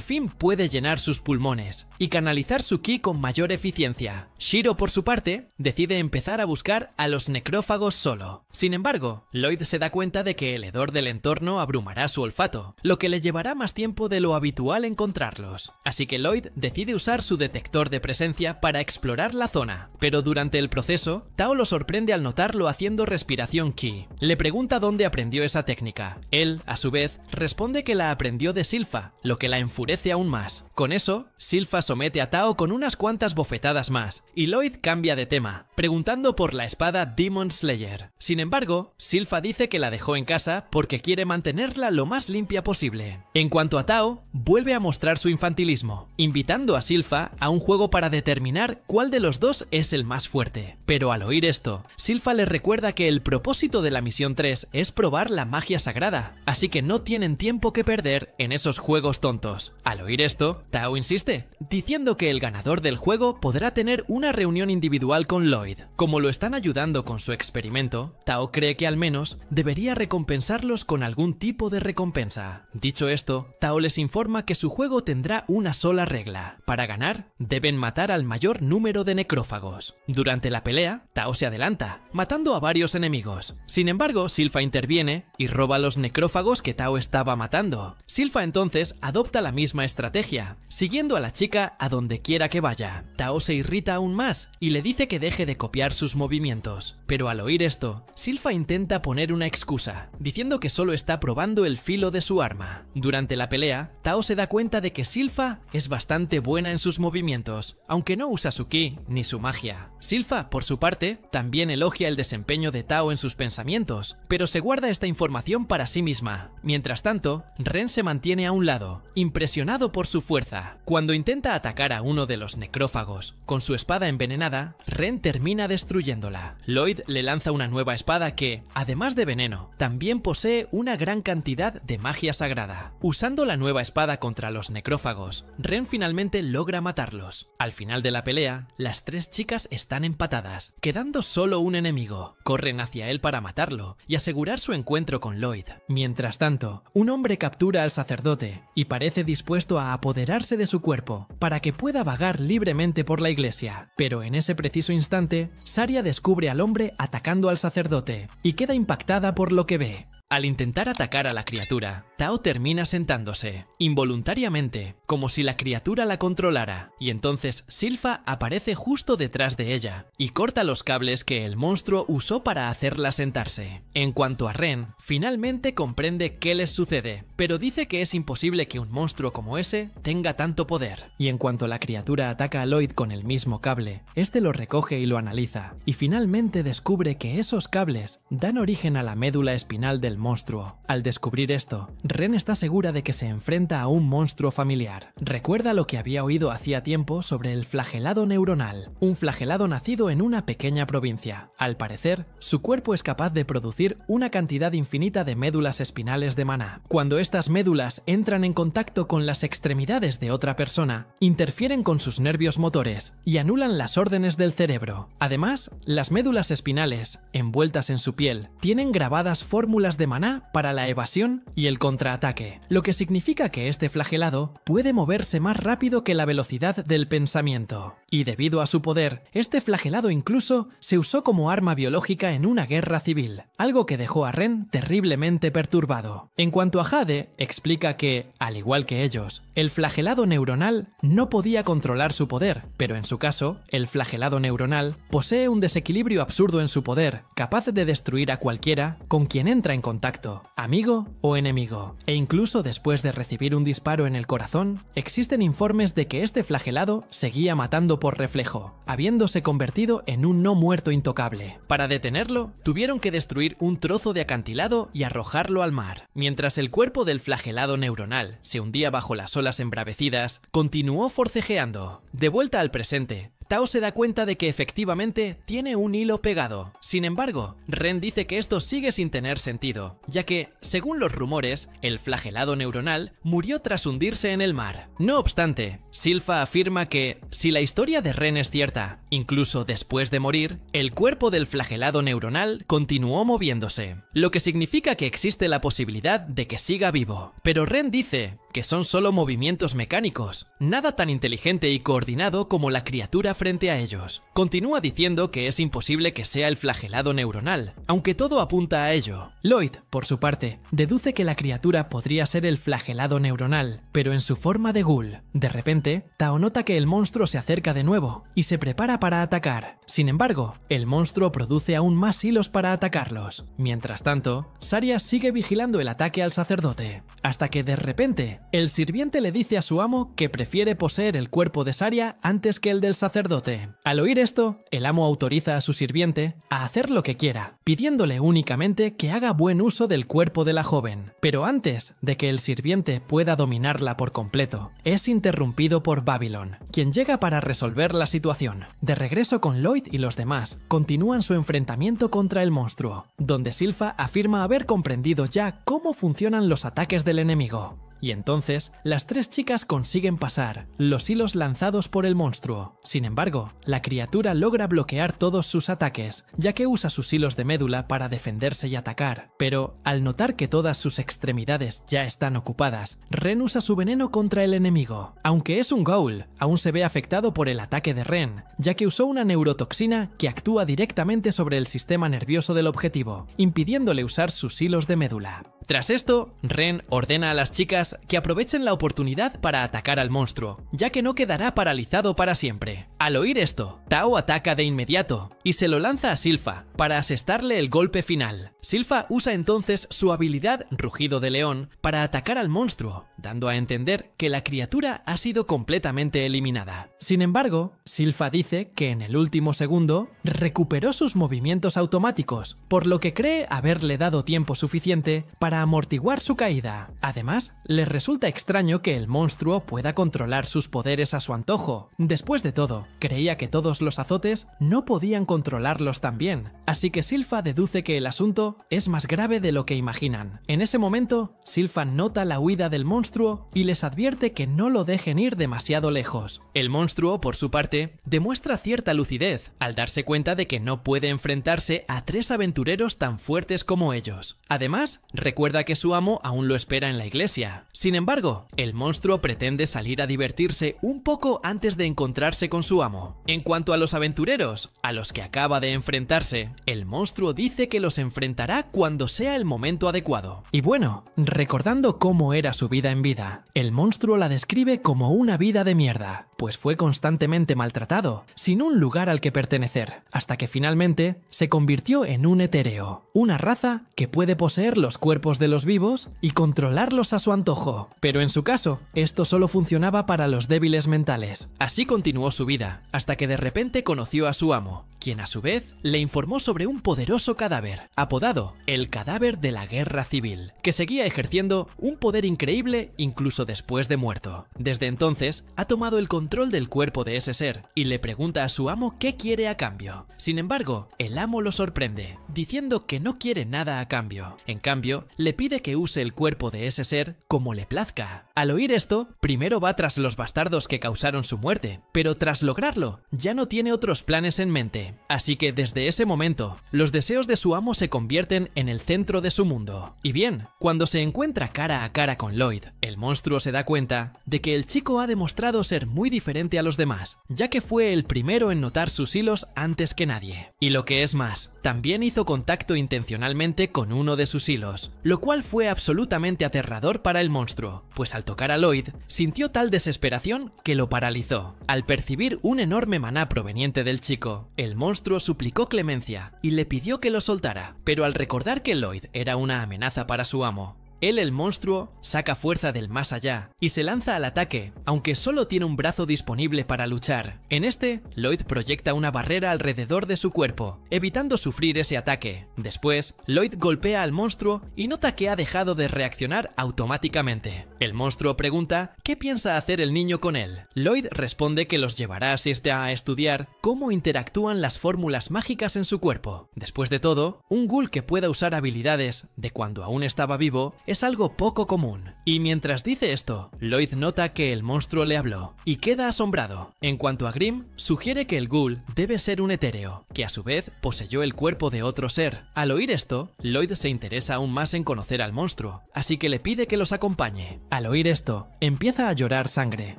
Speaker 1: fin puede llenar sus pulmones y canalizar su ki con mayor eficiencia. Shiro, por su parte, decide empezar a buscar a los necrófagos solo. Sin embargo, Lloyd se da cuenta de que el hedor del entorno abrumará su olfato, lo que le llevará más tiempo de lo habitual encontrarlos. Así que Lloyd decide usar su detector de presencia para explorar la zona, pero durante el proceso, Tao lo sorprende al notarlo haciendo respiración ki. Le pregunta dónde aprendió esa técnica. Él, a su vez, responde que la aprendió de Silpha, lo que la enfurece aún más. Con eso, Silpha somete a Tao con unas cuantas bofetadas más, y Lloyd cambia de tema, preguntando por la espada Demon Slayer. Sin embargo, Silpha dice que la dejó en casa porque quiere mantenerla lo más limpia posible. En cuanto a Tao, vuelve a mostrar su infantilismo, invitando a Silpha a un juego para determinar cuál de los dos es el más fuerte. Pero al oír esto, Silpha le recuerda que el propósito de la misión 3 es probar la magia sagrada, así que no tienen tiempo que perder en esos juegos tontos. Al oír esto, Tao insiste, diciendo que el ganador del juego podrá tener una reunión individual con Lloyd. Como lo están ayudando con su experimento, Tao cree que al menos debería recompensarlos con algún tipo de recompensa. Dicho esto, Tao les informa que su juego tendrá una sola regla. Para ganar, deben matar al mayor número de necrófagos. Durante la pelea, Tao se adelanta, matando a varios enemigos. Sin embargo, Silpha interviene y roba los necrófagos que Tao estaba matando. Silpha entonces adopta la misma estrategia, siguiendo a la chica a donde quiera que vaya. Tao se irrita aún más y le dice que deje de copiar sus movimientos. Pero al oír esto, Silpha intenta poner una excusa, diciendo que solo está probando el filo de su arma. Durante la pelea, Tao se da cuenta de que Silpha es bastante buena en sus movimientos, aunque no usa su ki ni su magia. Silpha, por su parte, también elogia el desempeño de Tao en sus pensamientos, pero se guarda esta información para sí misma. Mientras tanto, Ren se mantiene a un lado, impresionado por su fuerza. Cuando intenta atacar a uno de los necrófagos con su espada envenenada, Ren termina destruyéndola. Lloyd le lanza una nueva espada que, además de veneno, también posee una gran cantidad de magia sagrada. Usando la nueva espada contra los necrófagos, Ren finalmente logra matarlos. Al final de la pelea, las tres chicas están empatadas, quedando solo un enemigo. Corren hacia él para matarlo y asegurar su encuentro con Lloyd. Mientras tanto, un hombre captura al sacerdote y parece dispuesto a apoderarse de su cuerpo para que pueda vagar libremente por la iglesia. Pero en ese preciso instante, Saria descubre al hombre atacando al sacerdote y queda impactada por lo que ve. Al intentar atacar a la criatura, Tao termina sentándose, involuntariamente, como si la criatura la controlara, y entonces Silpha aparece justo detrás de ella y corta los cables que el monstruo usó para hacerla sentarse. En cuanto a Ren, finalmente comprende qué les sucede, pero dice que es imposible que un monstruo como ese tenga tanto poder. Y en cuanto la criatura ataca a Lloyd con el mismo cable, este lo recoge y lo analiza, y finalmente descubre que esos cables dan origen a la médula espinal del el monstruo. Al descubrir esto, Ren está segura de que se enfrenta a un monstruo familiar. Recuerda lo que había oído hacía tiempo sobre el flagelado neuronal, un flagelado nacido en una pequeña provincia. Al parecer, su cuerpo es capaz de producir una cantidad infinita de médulas espinales de maná. Cuando estas médulas entran en contacto con las extremidades de otra persona, interfieren con sus nervios motores y anulan las órdenes del cerebro. Además, las médulas espinales, envueltas en su piel, tienen grabadas fórmulas de maná para la evasión y el contraataque, lo que significa que este flagelado puede moverse más rápido que la velocidad del pensamiento. Y debido a su poder, este flagelado incluso se usó como arma biológica en una guerra civil, algo que dejó a Ren terriblemente perturbado. En cuanto a Jade, explica que, al igual que ellos, el flagelado neuronal no podía controlar su poder, pero en su caso, el flagelado neuronal posee un desequilibrio absurdo en su poder, capaz de destruir a cualquiera con quien entra en contacto, amigo o enemigo. E incluso después de recibir un disparo en el corazón, existen informes de que este flagelado seguía matando por reflejo, habiéndose convertido en un no muerto intocable. Para detenerlo, tuvieron que destruir un trozo de acantilado y arrojarlo al mar. Mientras el cuerpo del flagelado neuronal se hundía bajo las olas embravecidas, continuó forcejeando. De vuelta al presente, Tao se da cuenta de que efectivamente tiene un hilo pegado. Sin embargo, Ren dice que esto sigue sin tener sentido, ya que, según los rumores, el flagelado neuronal murió tras hundirse en el mar. No obstante, Silpha afirma que, si la historia de Ren es cierta, incluso después de morir, el cuerpo del flagelado neuronal continuó moviéndose, lo que significa que existe la posibilidad de que siga vivo. Pero Ren dice que son solo movimientos mecánicos, nada tan inteligente y coordinado como la criatura frente a ellos. Continúa diciendo que es imposible que sea el flagelado neuronal, aunque todo apunta a ello. Lloyd, por su parte, deduce que la criatura podría ser el flagelado neuronal, pero en su forma de ghoul. De repente, Tao nota que el monstruo se acerca de nuevo y se prepara para atacar. Sin embargo, el monstruo produce aún más hilos para atacarlos. Mientras tanto, Saria sigue vigilando el ataque al sacerdote, hasta que de repente, el sirviente le dice a su amo que prefiere poseer el cuerpo de Saria antes que el del sacerdote. Al oír esto, el amo autoriza a su sirviente a hacer lo que quiera, pidiéndole únicamente que haga buen uso del cuerpo de la joven. Pero antes de que el sirviente pueda dominarla por completo, es interrumpido por Babylon, quien llega para resolver la situación. De regreso con Lloyd y los demás, continúan su enfrentamiento contra el monstruo, donde Silpha afirma haber comprendido ya cómo funcionan los ataques del enemigo. Y entonces, las tres chicas consiguen pasar los hilos lanzados por el monstruo. Sin embargo, la criatura logra bloquear todos sus ataques, ya que usa sus hilos de médula para defenderse y atacar. Pero, al notar que todas sus extremidades ya están ocupadas, Ren usa su veneno contra el enemigo. Aunque es un ghoul, aún se ve afectado por el ataque de Ren, ya que usó una neurotoxina que actúa directamente sobre el sistema nervioso del objetivo, impidiéndole usar sus hilos de médula. Tras esto, Ren ordena a las chicas que aprovechen la oportunidad para atacar al monstruo, ya que no quedará paralizado para siempre. Al oír esto, Tao ataca de inmediato y se lo lanza a Silpha para asestarle el golpe final. Silpha usa entonces su habilidad Rugido de León para atacar al monstruo, dando a entender que la criatura ha sido completamente eliminada. Sin embargo, Silpha dice que en el último segundo recuperó sus movimientos automáticos, por lo que cree haberle dado tiempo suficiente para amortiguar su caída. Además, le resulta extraño que el monstruo pueda controlar sus poderes a su antojo. Después de todo, creía que todos los azotes no podían controlarlos tan bien, así que Silpha deduce que el asunto es más grave de lo que imaginan. En ese momento, Silpha nota la huida del monstruo y les advierte que no lo dejen ir demasiado lejos. El monstruo, por su parte, demuestra cierta lucidez al darse cuenta de que no puede enfrentarse a tres aventureros tan fuertes como ellos. Además, recuerda que su amo aún lo espera en la iglesia. Sin embargo, el monstruo pretende salir a divertirse un poco antes de encontrarse con su amo. En cuanto a los aventureros, a los que acaba de enfrentarse, el monstruo dice que los enfrentará cuando sea el momento adecuado. Y bueno, recordando cómo era su vida en vida, el monstruo la describe como una vida de mierda, pues fue constantemente maltratado, sin un lugar al que pertenecer, hasta que finalmente se convirtió en un etéreo, una raza que puede poseer los cuerpos de los vivos y controlarlos a su antojo. Pero en su caso, esto solo funcionaba para los débiles mentales. Así continuó su vida, hasta que de repente conoció a su amo, quien a su vez le informó sobre un poderoso cadáver, apodado el cadáver de la guerra civil, que seguía ejerciendo un poder increíble incluso después de muerto. Desde entonces, ha tomado el control del cuerpo de ese ser y le pregunta a su amo qué quiere a cambio. Sin embargo, el amo lo sorprende, diciendo que no quiere nada a cambio. En cambio, le pide que use el cuerpo de ese ser como le plazca. Al oír esto, primero va tras los bastardos que causaron su muerte, pero tras lograrlo, ya no tiene otros planes en mente. Así que desde ese momento, los deseos de su amo se convierten en el centro de su mundo. Y bien, cuando se encuentra cara a cara con Lloyd, el monstruo se da cuenta de que el chico ha demostrado ser muy diferente a los demás, ya que fue el primero en notar sus hilos antes que nadie. Y lo que es más, también hizo contacto intencionalmente con uno de sus hilos, lo cual fue absolutamente aterrador para el monstruo, pues al tocar a Lloyd, sintió tal desesperación que lo paralizó. Al percibir un enorme maná proveniente del chico, el monstruo suplicó clemencia y le pidió que lo soltara, pero al recordar que Lloyd era una amenaza para su amo, el monstruo, saca fuerza del más allá y se lanza al ataque, aunque solo tiene un brazo disponible para luchar. En este, Lloyd proyecta una barrera alrededor de su cuerpo, evitando sufrir ese ataque. Después, Lloyd golpea al monstruo y nota que ha dejado de reaccionar automáticamente. El monstruo pregunta qué piensa hacer el niño con él. Lloyd responde que los llevará a estudiar cómo interactúan las fórmulas mágicas en su cuerpo. Después de todo, un ghoul que pueda usar habilidades de cuando aún estaba vivo es algo poco común. Y mientras dice esto, Lloyd nota que el monstruo le habló y queda asombrado. En cuanto a Grimm, sugiere que el ghoul debe ser un etéreo, que a su vez poseyó el cuerpo de otro ser. Al oír esto, Lloyd se interesa aún más en conocer al monstruo, así que le pide que los acompañe. Al oír esto, empieza a llorar sangre,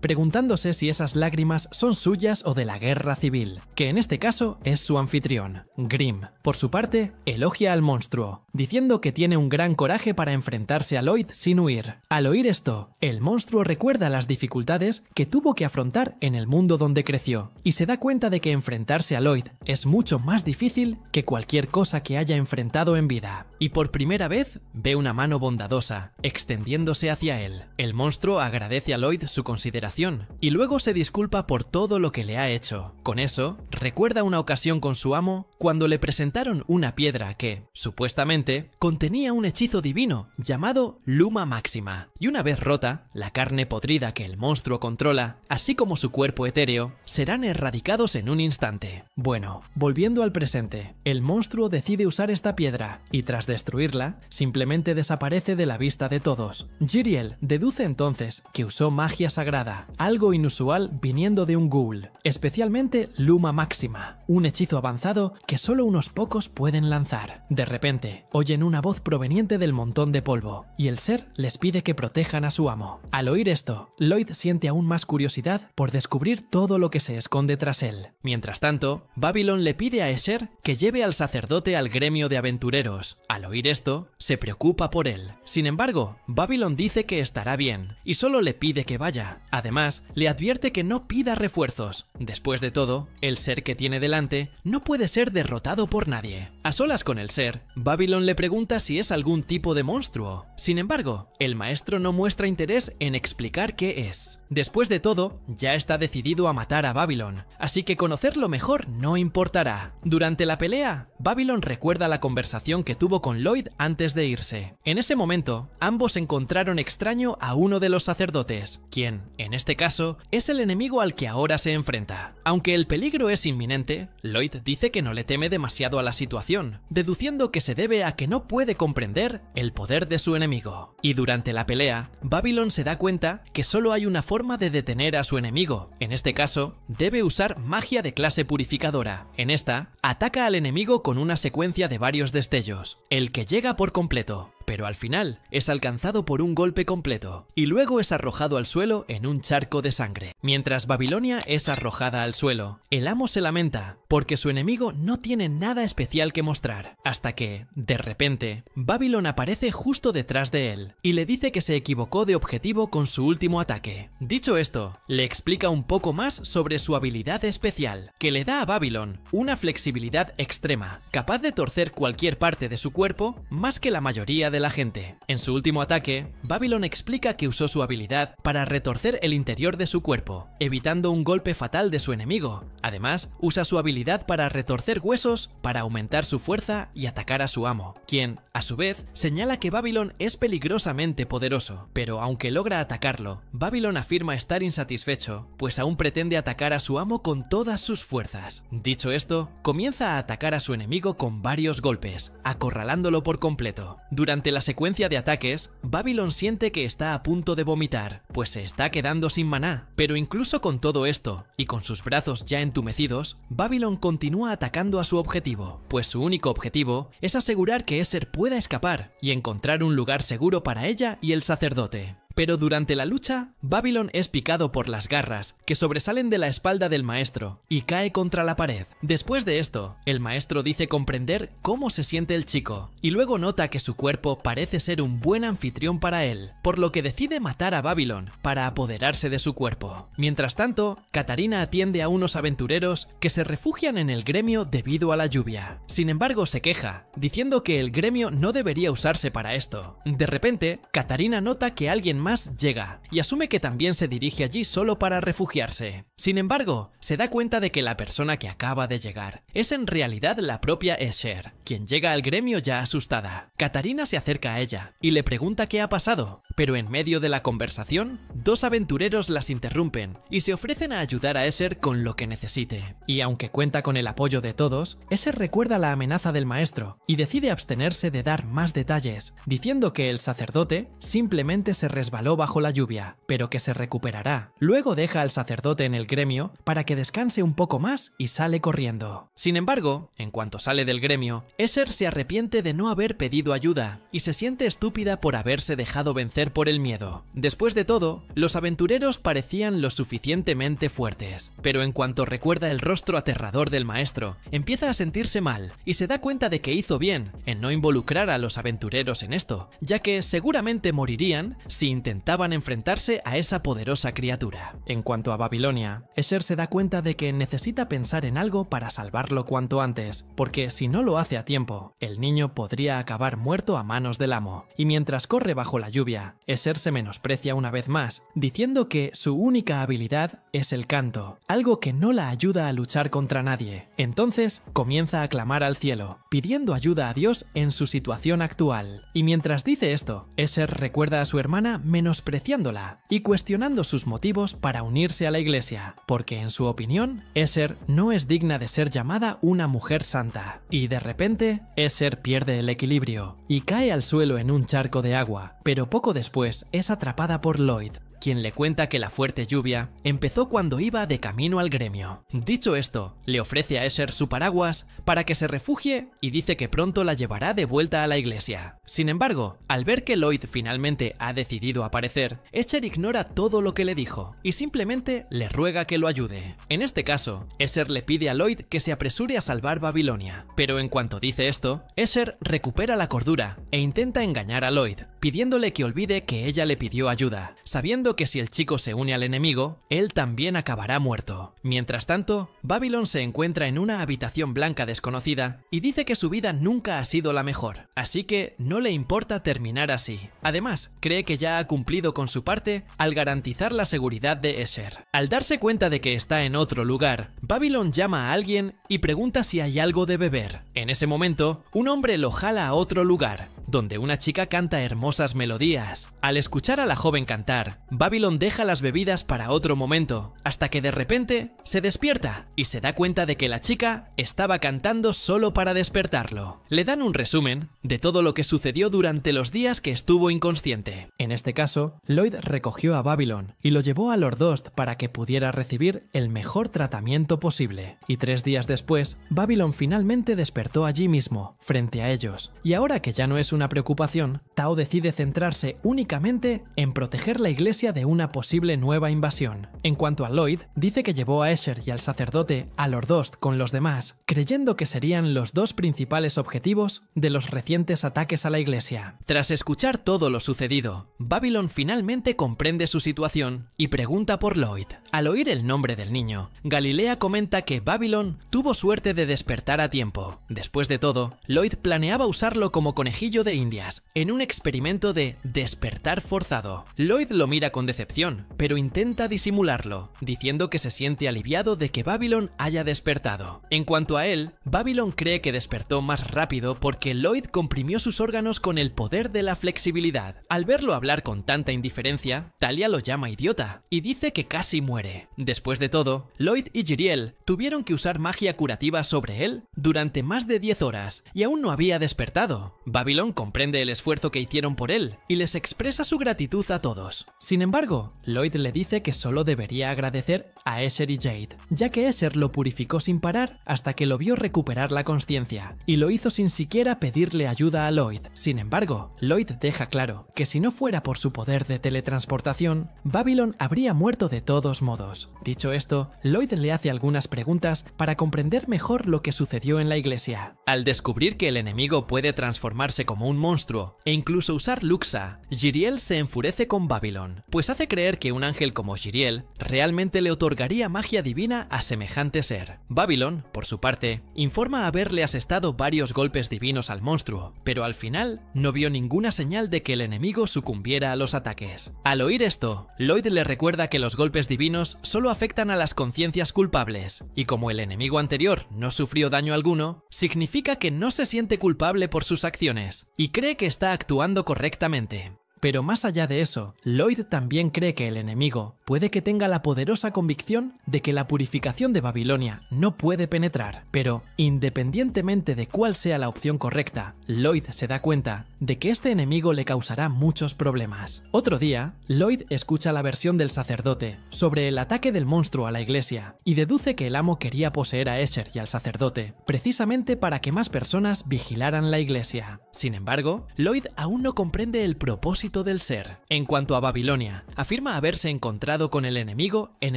Speaker 1: preguntándose si esas lágrimas son suyas o de la guerra civil, que en este caso es su anfitrión. Grimm, por su parte, elogia al monstruo, diciendo que tiene un gran coraje para enfrentarse a Lloyd sin huir. Al oír esto, el monstruo recuerda las dificultades que tuvo que afrontar en el mundo donde creció, y se da cuenta de que enfrentarse a Lloyd es mucho más difícil que cualquier cosa que haya enfrentado en vida. Y por primera vez, ve una mano bondadosa, extendiéndose hacia él. El monstruo agradece a Lloyd su consideración, y luego se disculpa por todo lo que le ha hecho. Con eso, recuerda una ocasión con su amo cuando le presentaron una piedra que, supuestamente, contenía un hechizo divino llamado Luma Máxima, y una vez rota, la carne podrida que el monstruo controla, así como su cuerpo etéreo, serán erradicados en un instante. Bueno, volviendo al presente, el monstruo decide usar esta piedra, y tras destruirla, simplemente desaparece de la vista de todos. Jiriel deduce entonces que usó magia sagrada, algo inusual viniendo de un ghoul, especialmente Luma Máxima, un hechizo avanzado que solo unos pocos pueden lanzar. De repente, oyen una voz proveniente del montón de polvo, y el ser les pide que protejan a su amo. Al oír esto, Lloyd siente aún más curiosidad por descubrir todo lo que se esconde tras él. Mientras tanto, Babylon le pide a Escher que lleve al sacerdote al gremio de aventureros. Al oír esto, se preocupa por él. Sin embargo, Babylon dice que estará bien, y solo le pide que vaya. Además, le advierte que no pida refuerzos. Después de todo, el ser que tiene delante no puede ser derrotado por nadie. A solas con el ser, Babylon le pregunta si es algún tipo de monstruo. Sin embargo, el maestro no muestra interés en explicar qué es. Después de todo, ya está decidido a matar a Babylon, así que conocerlo mejor no importará. Durante la pelea, Babylon recuerda la conversación que tuvo con Lloyd antes de irse. En ese momento, ambos encontraron extraño a uno de los sacerdotes, quien, en este caso, es el enemigo al que ahora se enfrenta. Aunque el peligro es inminente, Lloyd dice que no le teme demasiado a la situación, deduciendo que se debe a que no puede comprender el poder de su enemigo. Y durante la pelea, Babylon se da cuenta que solo hay una forma de detener a su enemigo. En este caso, debe usar magia de clase purificadora. En esta, ataca al enemigo con una secuencia de varios destellos, el que llega por completo. pero al final es alcanzado por un golpe completo, y luego es arrojado al suelo en un charco de sangre. Mientras Babilonia es arrojada al suelo, el amo se lamenta, porque su enemigo no tiene nada especial que mostrar, hasta que, de repente, Babylon aparece justo detrás de él, y le dice que se equivocó de objetivo con su último ataque. Dicho esto, le explica un poco más sobre su habilidad especial, que le da a Babylon una flexibilidad extrema, capaz de torcer cualquier parte de su cuerpo más que la mayoría de la gente. En su último ataque, Babylon explica que usó su habilidad para retorcer el interior de su cuerpo, evitando un golpe fatal de su enemigo. Además, usa su habilidad para retorcer huesos para aumentar su fuerza y atacar a su amo, quien, a su vez, señala que Babylon es peligrosamente poderoso, pero aunque logra atacarlo, Babylon afirma estar insatisfecho, pues aún pretende atacar a su amo con todas sus fuerzas. Dicho esto, comienza a atacar a su enemigo con varios golpes, acorralándolo por completo. Durante la secuencia de ataques, Babylon siente que está a punto de vomitar, pues se está quedando sin maná, pero incluso con todo esto, y con sus brazos ya entumecidos, Babylon continúa atacando a su objetivo, pues su único objetivo es asegurar que Esser pueda escapar y encontrar un lugar seguro para ella y el sacerdote. Pero durante la lucha, Babylon es picado por las garras que sobresalen de la espalda del maestro y cae contra la pared. Después de esto, el maestro dice comprender cómo se siente el chico y luego nota que su cuerpo parece ser un buen anfitrión para él, por lo que decide matar a Babylon para apoderarse de su cuerpo. Mientras tanto, Katarina atiende a unos aventureros que se refugian en el gremio debido a la lluvia. Sin embargo, se queja, diciendo que el gremio no debería usarse para esto. De repente, Katarina nota que alguien más llega y asume que también se dirige allí solo para refugiarse. Sin embargo, se da cuenta de que la persona que acaba de llegar es en realidad la propia Escher, quien llega al gremio ya asustada. Katarina se acerca a ella y le pregunta qué ha pasado, pero en medio de la conversación, dos aventureros las interrumpen y se ofrecen a ayudar a Escher con lo que necesite. Y aunque cuenta con el apoyo de todos, Escher recuerda la amenaza del maestro y decide abstenerse de dar más detalles, diciendo que el sacerdote simplemente se resbaló bajo la lluvia, pero que se recuperará. Luego deja al sacerdote en el gremio para que descanse un poco más y sale corriendo. Sin embargo, en cuanto sale del gremio, Escher se arrepiente de no haber pedido ayuda y se siente estúpida por haberse dejado vencer por el miedo. Después de todo, los aventureros parecían lo suficientemente fuertes, pero en cuanto recuerda el rostro aterrador del maestro, empieza a sentirse mal y se da cuenta de que hizo bien en no involucrar a los aventureros en esto, ya que seguramente morirían si intentaban enfrentarse a esa poderosa criatura. En cuanto a Babilonia, Escher se da cuenta de que necesita pensar en algo para salvarlo cuanto antes, porque si no lo hace a tiempo, el niño podría acabar muerto a manos del amo. Y mientras corre bajo la lluvia, Escher se menosprecia una vez más, diciendo que su única habilidad es el canto, algo que no la ayuda a luchar contra nadie. Entonces comienza a clamar al cielo, pidiendo ayuda a Dios en su situación actual. Y mientras dice esto, Escher recuerda a su hermana menospreciándola y cuestionando sus motivos para unirse a la iglesia, porque en su opinión, Escher no es digna de ser llamada una mujer santa. Y de repente, Escher pierde el equilibrio y cae al suelo en un charco de agua, pero poco después es atrapada por Lloyd, quien le cuenta que la fuerte lluvia empezó cuando iba de camino al gremio. Dicho esto, le ofrece a Escher su paraguas para que se refugie y dice que pronto la llevará de vuelta a la iglesia. Sin embargo, al ver que Lloyd finalmente ha decidido aparecer, Escher ignora todo lo que le dijo y simplemente le ruega que lo ayude. En este caso, Escher le pide a Lloyd que se apresure a salvar Babilonia, pero en cuanto dice esto, Escher recupera la cordura e intenta engañar a Lloyd, pidiéndole que olvide que ella le pidió ayuda, sabiendo que si el chico se une al enemigo, él también acabará muerto. Mientras tanto, Babylon se encuentra en una habitación blanca desconocida y dice que su vida nunca ha sido la mejor, así que no le importa terminar así. Además, cree que ya ha cumplido con su parte al garantizar la seguridad de Escher. Al darse cuenta de que está en otro lugar, Babylon llama a alguien y pregunta si hay algo de beber. En ese momento, un hombre lo jala a otro lugar, donde una chica canta hermosas melodías. Al escuchar a la joven cantar, Babylon deja las bebidas para otro momento, hasta que de repente se despierta y se da cuenta de que la chica estaba cantando solo para despertarlo. Le dan un resumen de todo lo que sucedió durante los días que estuvo inconsciente. En este caso, Lloyd recogió a Babylon y lo llevó a Lordost para que pudiera recibir el mejor tratamiento posible. Y 3 días después, Babylon finalmente despertó allí mismo, frente a ellos. Y ahora que ya no es una una preocupación, Tao decide centrarse únicamente en proteger la iglesia de una posible nueva invasión. En cuanto a Lloyd, dice que llevó a Escher y al sacerdote a Lordost con los demás, creyendo que serían los dos principales objetivos de los recientes ataques a la iglesia. Tras escuchar todo lo sucedido, Babylon finalmente comprende su situación y pregunta por Lloyd. Al oír el nombre del niño, Galilea comenta que Babylon tuvo suerte de despertar a tiempo. Después de todo, Lloyd planeaba usarlo como conejillo de indias, en un experimento de despertar forzado. Lloyd lo mira con decepción, pero intenta disimularlo, diciendo que se siente aliviado de que Babylon haya despertado. En cuanto a él, Babylon cree que despertó más rápido porque Lloyd comprimió sus órganos con el poder de la flexibilidad. Al verlo hablar con tanta indiferencia, Talia lo llama idiota y dice que casi muere. Después de todo, Lloyd y Jiriel tuvieron que usar magia curativa sobre él durante más de 10 horas y aún no había despertado. Babylon comprende el esfuerzo que hicieron por él y les expresa su gratitud a todos. Sin embargo, Lloyd le dice que solo debería agradecer a Escher y Jade, ya que Escher lo purificó sin parar hasta que lo vio recuperar la conciencia, y lo hizo sin siquiera pedirle ayuda a Lloyd. Sin embargo, Lloyd deja claro que si no fuera por su poder de teletransportación, Babylon habría muerto de todos modos. Dicho esto, Lloyd le hace algunas preguntas para comprender mejor lo que sucedió en la iglesia. Al descubrir que el enemigo puede transformarse como un monstruo e incluso usar Luxa, Jiriel se enfurece con Babylon, pues hace creer que un ángel como Jiriel realmente le otorgaría magia divina a semejante ser. Babylon, por su parte, informa haberle asestado varios golpes divinos al monstruo, pero al final no vio ninguna señal de que el enemigo sucumbiera a los ataques. Al oír esto, Lloyd le recuerda que los golpes divinos solo afectan a las conciencias culpables, y como el enemigo anterior no sufrió daño alguno, significa que no se siente culpable por sus acciones, y cree que está actuando correctamente. Pero más allá de eso, Lloyd también cree que el enemigo puede que tenga la poderosa convicción de que la purificación de Babilonia no puede penetrar. Pero, independientemente de cuál sea la opción correcta, Lloyd se da cuenta de que este enemigo le causará muchos problemas. Otro día, Lloyd escucha la versión del sacerdote sobre el ataque del monstruo a la iglesia y deduce que el amo quería poseer a Escher y al sacerdote, precisamente para que más personas vigilaran la iglesia. Sin embargo, Lloyd aún no comprende el propósito del ser. En cuanto a Babilonia, afirma haberse encontrado con el enemigo en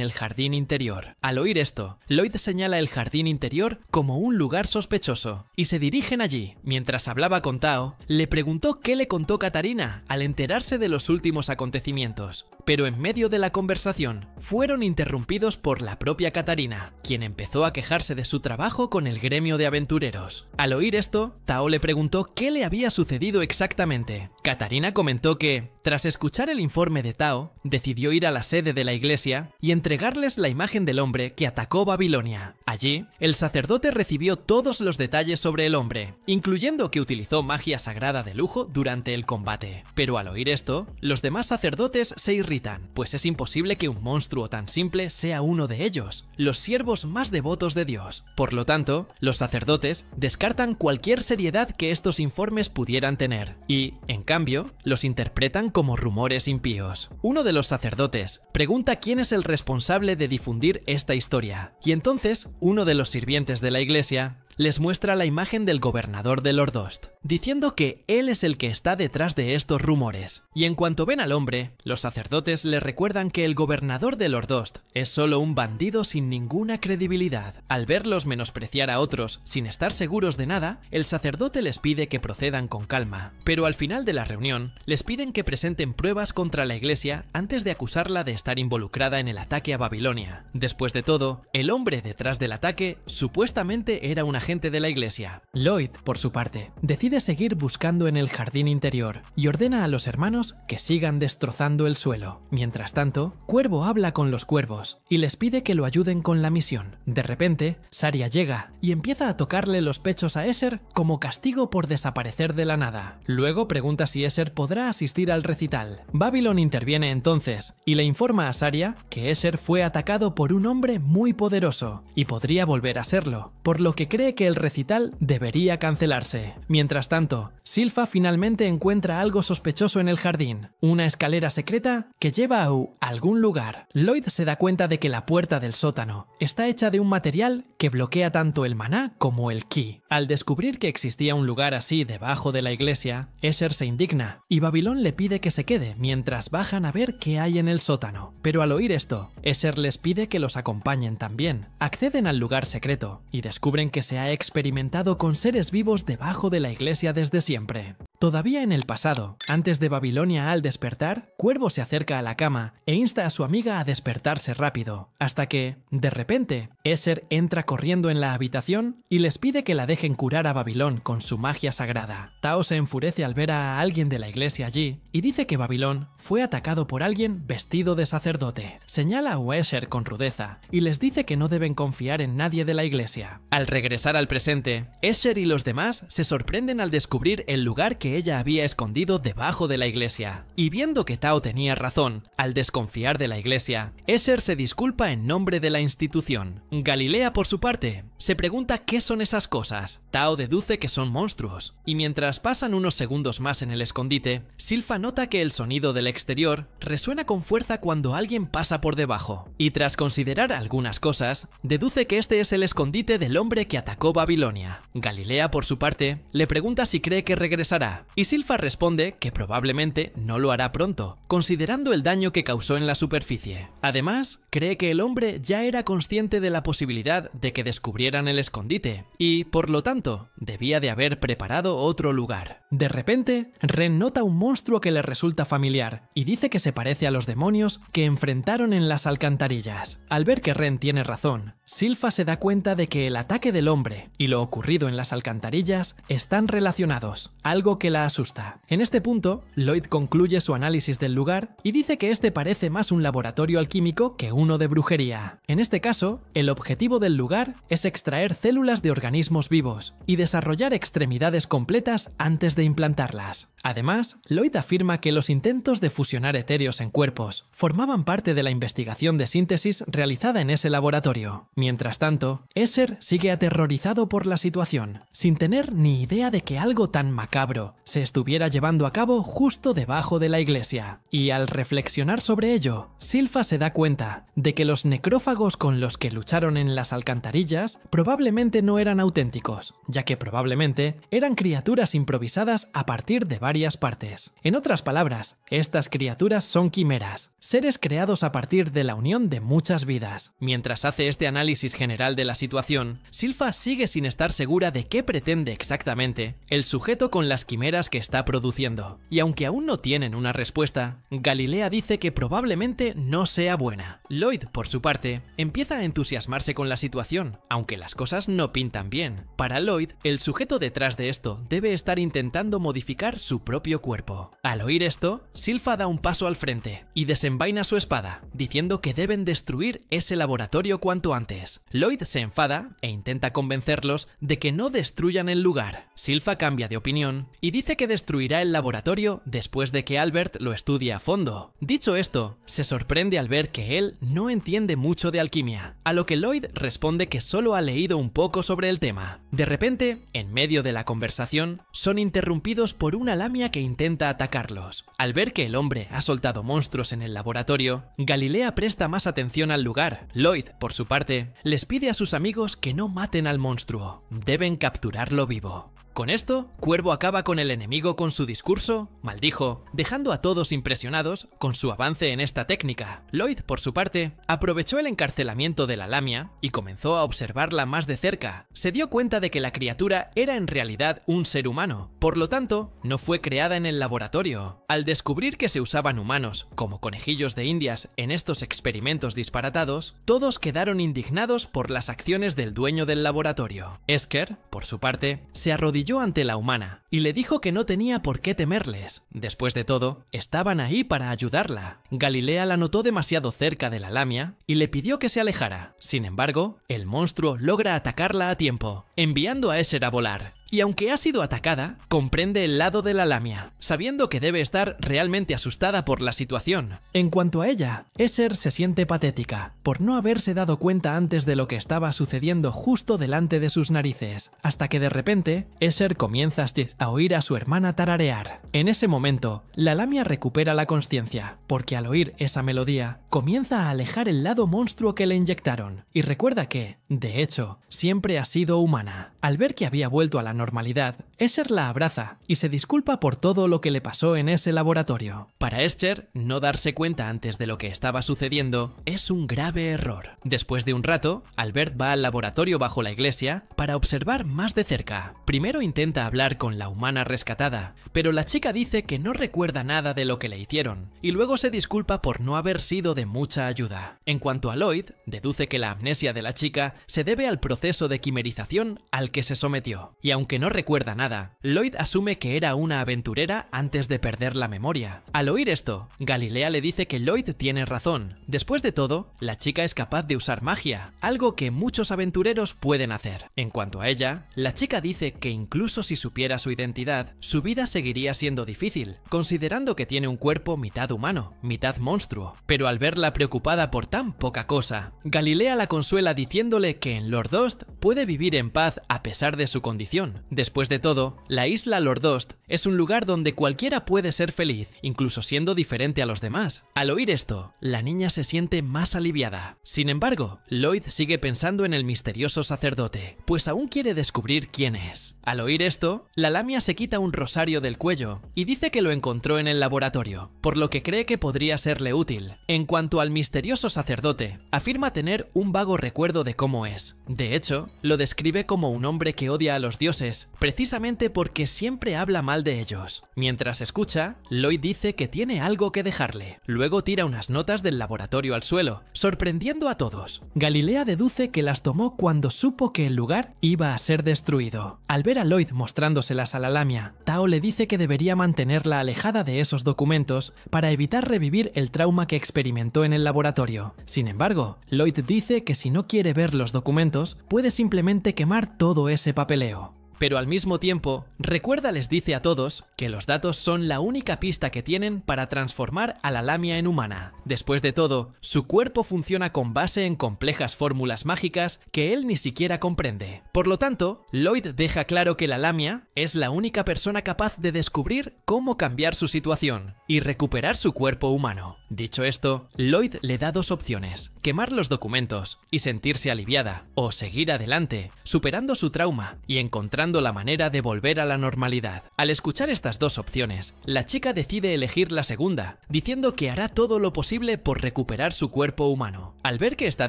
Speaker 1: el jardín interior. Al oír esto, Lloyd señala el jardín interior como un lugar sospechoso y se dirigen allí. Mientras hablaba con Tao, le preguntó qué le contó Katarina al enterarse de los últimos acontecimientos, pero en medio de la conversación fueron interrumpidos por la propia Katarina, quien empezó a quejarse de su trabajo con el gremio de aventureros. Al oír esto, Tao le preguntó qué le había sucedido exactamente. Katarina comentó que, tras escuchar el informe de Tao, decidió ir a la sede de la iglesia y entregarles la imagen del hombre que atacó Babilonia. Allí, el sacerdote recibió todos los detalles sobre el hombre, incluyendo que utilizó magia sagrada de lujo durante el combate. Pero al oír esto, los demás sacerdotes se irritan, pues es imposible que un monstruo tan simple sea uno de ellos, los siervos más devotos de Dios. Por lo tanto, los sacerdotes descartan cualquier seriedad que estos informes pudieran tener y, en cambio, los interpretan como rumores impíos. Uno de los sacerdotes pregunta quién es el responsable de difundir esta historia, y entonces uno de los sirvientes de la iglesia les muestra la imagen del gobernador de Lordost, diciendo que él es el que está detrás de estos rumores. Y en cuanto ven al hombre, los sacerdotes le recuerdan que el gobernador de Lordost es solo un bandido sin ninguna credibilidad. Al verlos menospreciar a otros sin estar seguros de nada, el sacerdote les pide que procedan con calma. Pero al final de la reunión, les piden que presenten pruebas contra la iglesia antes de acusarla de estar involucrada en el ataque a Babilonia. Después de todo, el hombre detrás del ataque supuestamente era un agente de la iglesia. Lloyd, por su parte, decide seguir buscando en el jardín interior y ordena a los hermanos que sigan destrozando el suelo. Mientras tanto, Cuervo habla con los cuervos y les pide que lo ayuden con la misión. De repente, Saria llega y empieza a tocarle los pechos a Escher como castigo por desaparecer de la nada. Luego pregunta si Escher podrá asistir al recital. Babylon interviene entonces y le informa a Saria que Escher fue atacado por un hombre muy poderoso y podría volver a serlo, por lo que cree que el recital debería cancelarse. Mientras Mientras tanto, Silpha finalmente encuentra algo sospechoso en el jardín, una escalera secreta que lleva a algún lugar. Lloyd se da cuenta de que la puerta del sótano está hecha de un material que bloquea tanto el maná como el ki. Al descubrir que existía un lugar así debajo de la iglesia, Escher se indigna y Babylon le pide que se quede mientras bajan a ver qué hay en el sótano. Pero al oír esto, Escher les pide que los acompañen también. Acceden al lugar secreto y descubren que se ha experimentado con seres vivos debajo de la iglesia desde siempre. Todavía en el pasado, antes de Babilonia al despertar, Cuervo se acerca a la cama e insta a su amiga a despertarse rápido, hasta que, de repente, Escher entra corriendo en la habitación y les pide que la dejen curar a Babilón con su magia sagrada. Tao se enfurece al ver a alguien de la iglesia allí y dice que Babilón fue atacado por alguien vestido de sacerdote. Señala a Escher con rudeza y les dice que no deben confiar en nadie de la iglesia. Al regresar al presente, Escher y los demás se sorprenden al descubrir el lugar que ella había escondido debajo de la iglesia. Y viendo que Tao tenía razón, al desconfiar de la iglesia, Escher se disculpa en nombre de la institución. Galilea, por su parte, se pregunta qué son esas cosas. Tao deduce que son monstruos. Y mientras pasan unos segundos más en el escondite, Silpha nota que el sonido del exterior resuena con fuerza cuando alguien pasa por debajo. Y tras considerar algunas cosas, deduce que este es el escondite del hombre que atacó Babilonia. Galilea, por su parte, le pregunta si cree que regresará. Y Silpha responde que probablemente no lo hará pronto, considerando el daño que causó en la superficie. Además, cree que el hombre ya era consciente de la posibilidad de que descubrieran el escondite, y, por lo tanto, debía de haber preparado otro lugar. De repente, Ren nota un monstruo que le resulta familiar, y dice que se parece a los demonios que enfrentaron en las alcantarillas. Al ver que Ren tiene razón, Silpha se da cuenta de que el ataque del hombre y lo ocurrido en las alcantarillas están relacionados, algo que la asusta. En este punto, Lloyd concluye su análisis del lugar y dice que este parece más un laboratorio alquímico que uno de brujería. En este caso, el objetivo del lugar es extraer células de organismos vivos y desarrollar extremidades completas antes de implantarlas. Además, Lloyd afirma que los intentos de fusionar etéreos en cuerpos formaban parte de la investigación de síntesis realizada en ese laboratorio. Mientras tanto, Escher sigue aterrorizado por la situación, sin tener ni idea de que algo tan macabro se estuviera llevando a cabo justo debajo de la iglesia. Y al reflexionar sobre ello, Silpha se da cuenta de que los necrófagos con los que lucharon en las alcantarillas probablemente no eran auténticos, ya que probablemente eran criaturas improvisadas a partir de varias partes. En otras palabras, estas criaturas son quimeras, seres creados a partir de la unión de muchas vidas. Mientras hace este análisis general de la situación, Silpha sigue sin estar segura de qué pretende exactamente el sujeto con las quimeras que está produciendo. Y aunque aún no tienen una respuesta, Galilea dice que probablemente no sea buena. Lloyd, por su parte, empieza a entusiasmarse con la situación, aunque las cosas no pintan bien. Para Lloyd, el sujeto detrás de esto debe estar intentando modificar su propio cuerpo. Al oír esto, Silpha da un paso al frente y desenvaina su espada, diciendo que deben destruir ese laboratorio cuanto antes. Lloyd se enfada e intenta convencerlos de que no destruyan el lugar. Silpha cambia de opinión y dice que destruirá el laboratorio después de que Albert lo estudie a fondo. Dicho esto, se sorprende al ver que él no entiende mucho de alquimia, a lo que Lloyd responde que solo ha leído un poco sobre el tema. De repente, en medio de la conversación, son interrumpidos por una lamia que intenta atacarlos. Al ver que el hombre ha soltado monstruos en el laboratorio, Galilea presta más atención al lugar. Lloyd, por su parte, les pide a sus amigos que no maten al monstruo, deben capturarlo vivo. Con esto, Cuervo acaba con el enemigo con su discurso, maldijo, dejando a todos impresionados con su avance en esta técnica. Lloyd, por su parte, aprovechó el encarcelamiento de la lamia y comenzó a observarla más de cerca. Se dio cuenta de que la criatura era en realidad un ser humano, por lo tanto, no fue creada en el laboratorio. Al descubrir que se usaban humanos como conejillos de indias en estos experimentos disparatados, todos quedaron indignados por las acciones del dueño del laboratorio. Escher, por su parte, se arrodilló ante la humana y le dijo que no tenía por qué temerles. Después de todo, estaban ahí para ayudarla. Galilea la notó demasiado cerca de la lamia y le pidió que se alejara. Sin embargo, el monstruo logra atacarla a tiempo, enviando a Escher a volar. y aunque ha sido atacada, comprende el lado de la lamia, sabiendo que debe estar realmente asustada por la situación. En cuanto a ella, Escher se siente patética por no haberse dado cuenta antes de lo que estaba sucediendo justo delante de sus narices, hasta que de repente Escher comienza a oír a su hermana tararear. En ese momento, la lamia recupera la consciencia, porque al oír esa melodía, comienza a alejar el lado monstruo que le inyectaron, y recuerda que, de hecho, siempre ha sido humana. Al ver que había vuelto a la normalidad, Escher la abraza y se disculpa por todo lo que le pasó en ese laboratorio. Para Escher, no darse cuenta antes de lo que estaba sucediendo es un grave error. Después de un rato, Albert va al laboratorio bajo la iglesia para observar más de cerca. Primero intenta hablar con la humana rescatada, pero la chica dice que no recuerda nada de lo que le hicieron, y luego se disculpa por no haber sido de mucha ayuda. En cuanto a Lloyd, deduce que la amnesia de la chica se debe al proceso de quimerización al que se sometió, y aunque no recuerda nada, Lloyd asume que era una aventurera antes de perder la memoria. Al oír esto, Galilea le dice que Lloyd tiene razón. Después de todo, la chica es capaz de usar magia, algo que muchos aventureros pueden hacer. En cuanto a ella, la chica dice que incluso si supiera su identidad, su vida seguiría siendo difícil, considerando que tiene un cuerpo mitad humano, mitad monstruo. Pero al verla preocupada por tan poca cosa, Galilea la consuela diciéndole que en Lordost puede vivir en paz a pesar de su condición. Después de todo, la isla Lordost es un lugar donde cualquiera puede ser feliz, incluso siendo diferente a los demás. Al oír esto, la niña se siente más aliviada. Sin embargo, Lloyd sigue pensando en el misterioso sacerdote, pues aún quiere descubrir quién es. Al oír esto, la lamia se quita un rosario del cuello y dice que lo encontró en el laboratorio, por lo que cree que podría serle útil. En cuanto al misterioso sacerdote, afirma tener un vago recuerdo de cómo es. De hecho, lo describe como un hombre que odia a los dioses, precisamente porque siempre habla mal de ellos. Mientras escucha, Lloyd dice que tiene algo que dejarle. Luego tira unas notas del laboratorio al suelo, sorprendiendo a todos. Galilea deduce que las tomó cuando supo que el lugar iba a ser destruido. Al ver a Lloyd mostrándoselas a la lamia, Tao le dice que debería mantenerla alejada de esos documentos para evitar revivir el trauma que experimentó en el laboratorio. Sin embargo, Lloyd dice que si no quiere ver los documentos, puede simplemente quemar todo ese papeleo. Pero al mismo tiempo, les dice a todos que los datos son la única pista que tienen para transformar a la lamia en humana. Después de todo, su cuerpo funciona con base en complejas fórmulas mágicas que él ni siquiera comprende. Por lo tanto, Lloyd deja claro que la lamia es la única persona capaz de descubrir cómo cambiar su situación y recuperar su cuerpo humano. Dicho esto, Lloyd le da dos opciones: quemar los documentos y sentirse aliviada, o seguir adelante, superando su trauma y encontrando la manera de volver a la normalidad. Al escuchar estas dos opciones, la chica decide elegir la segunda, diciendo que hará todo lo posible por recuperar su cuerpo humano. Al ver que está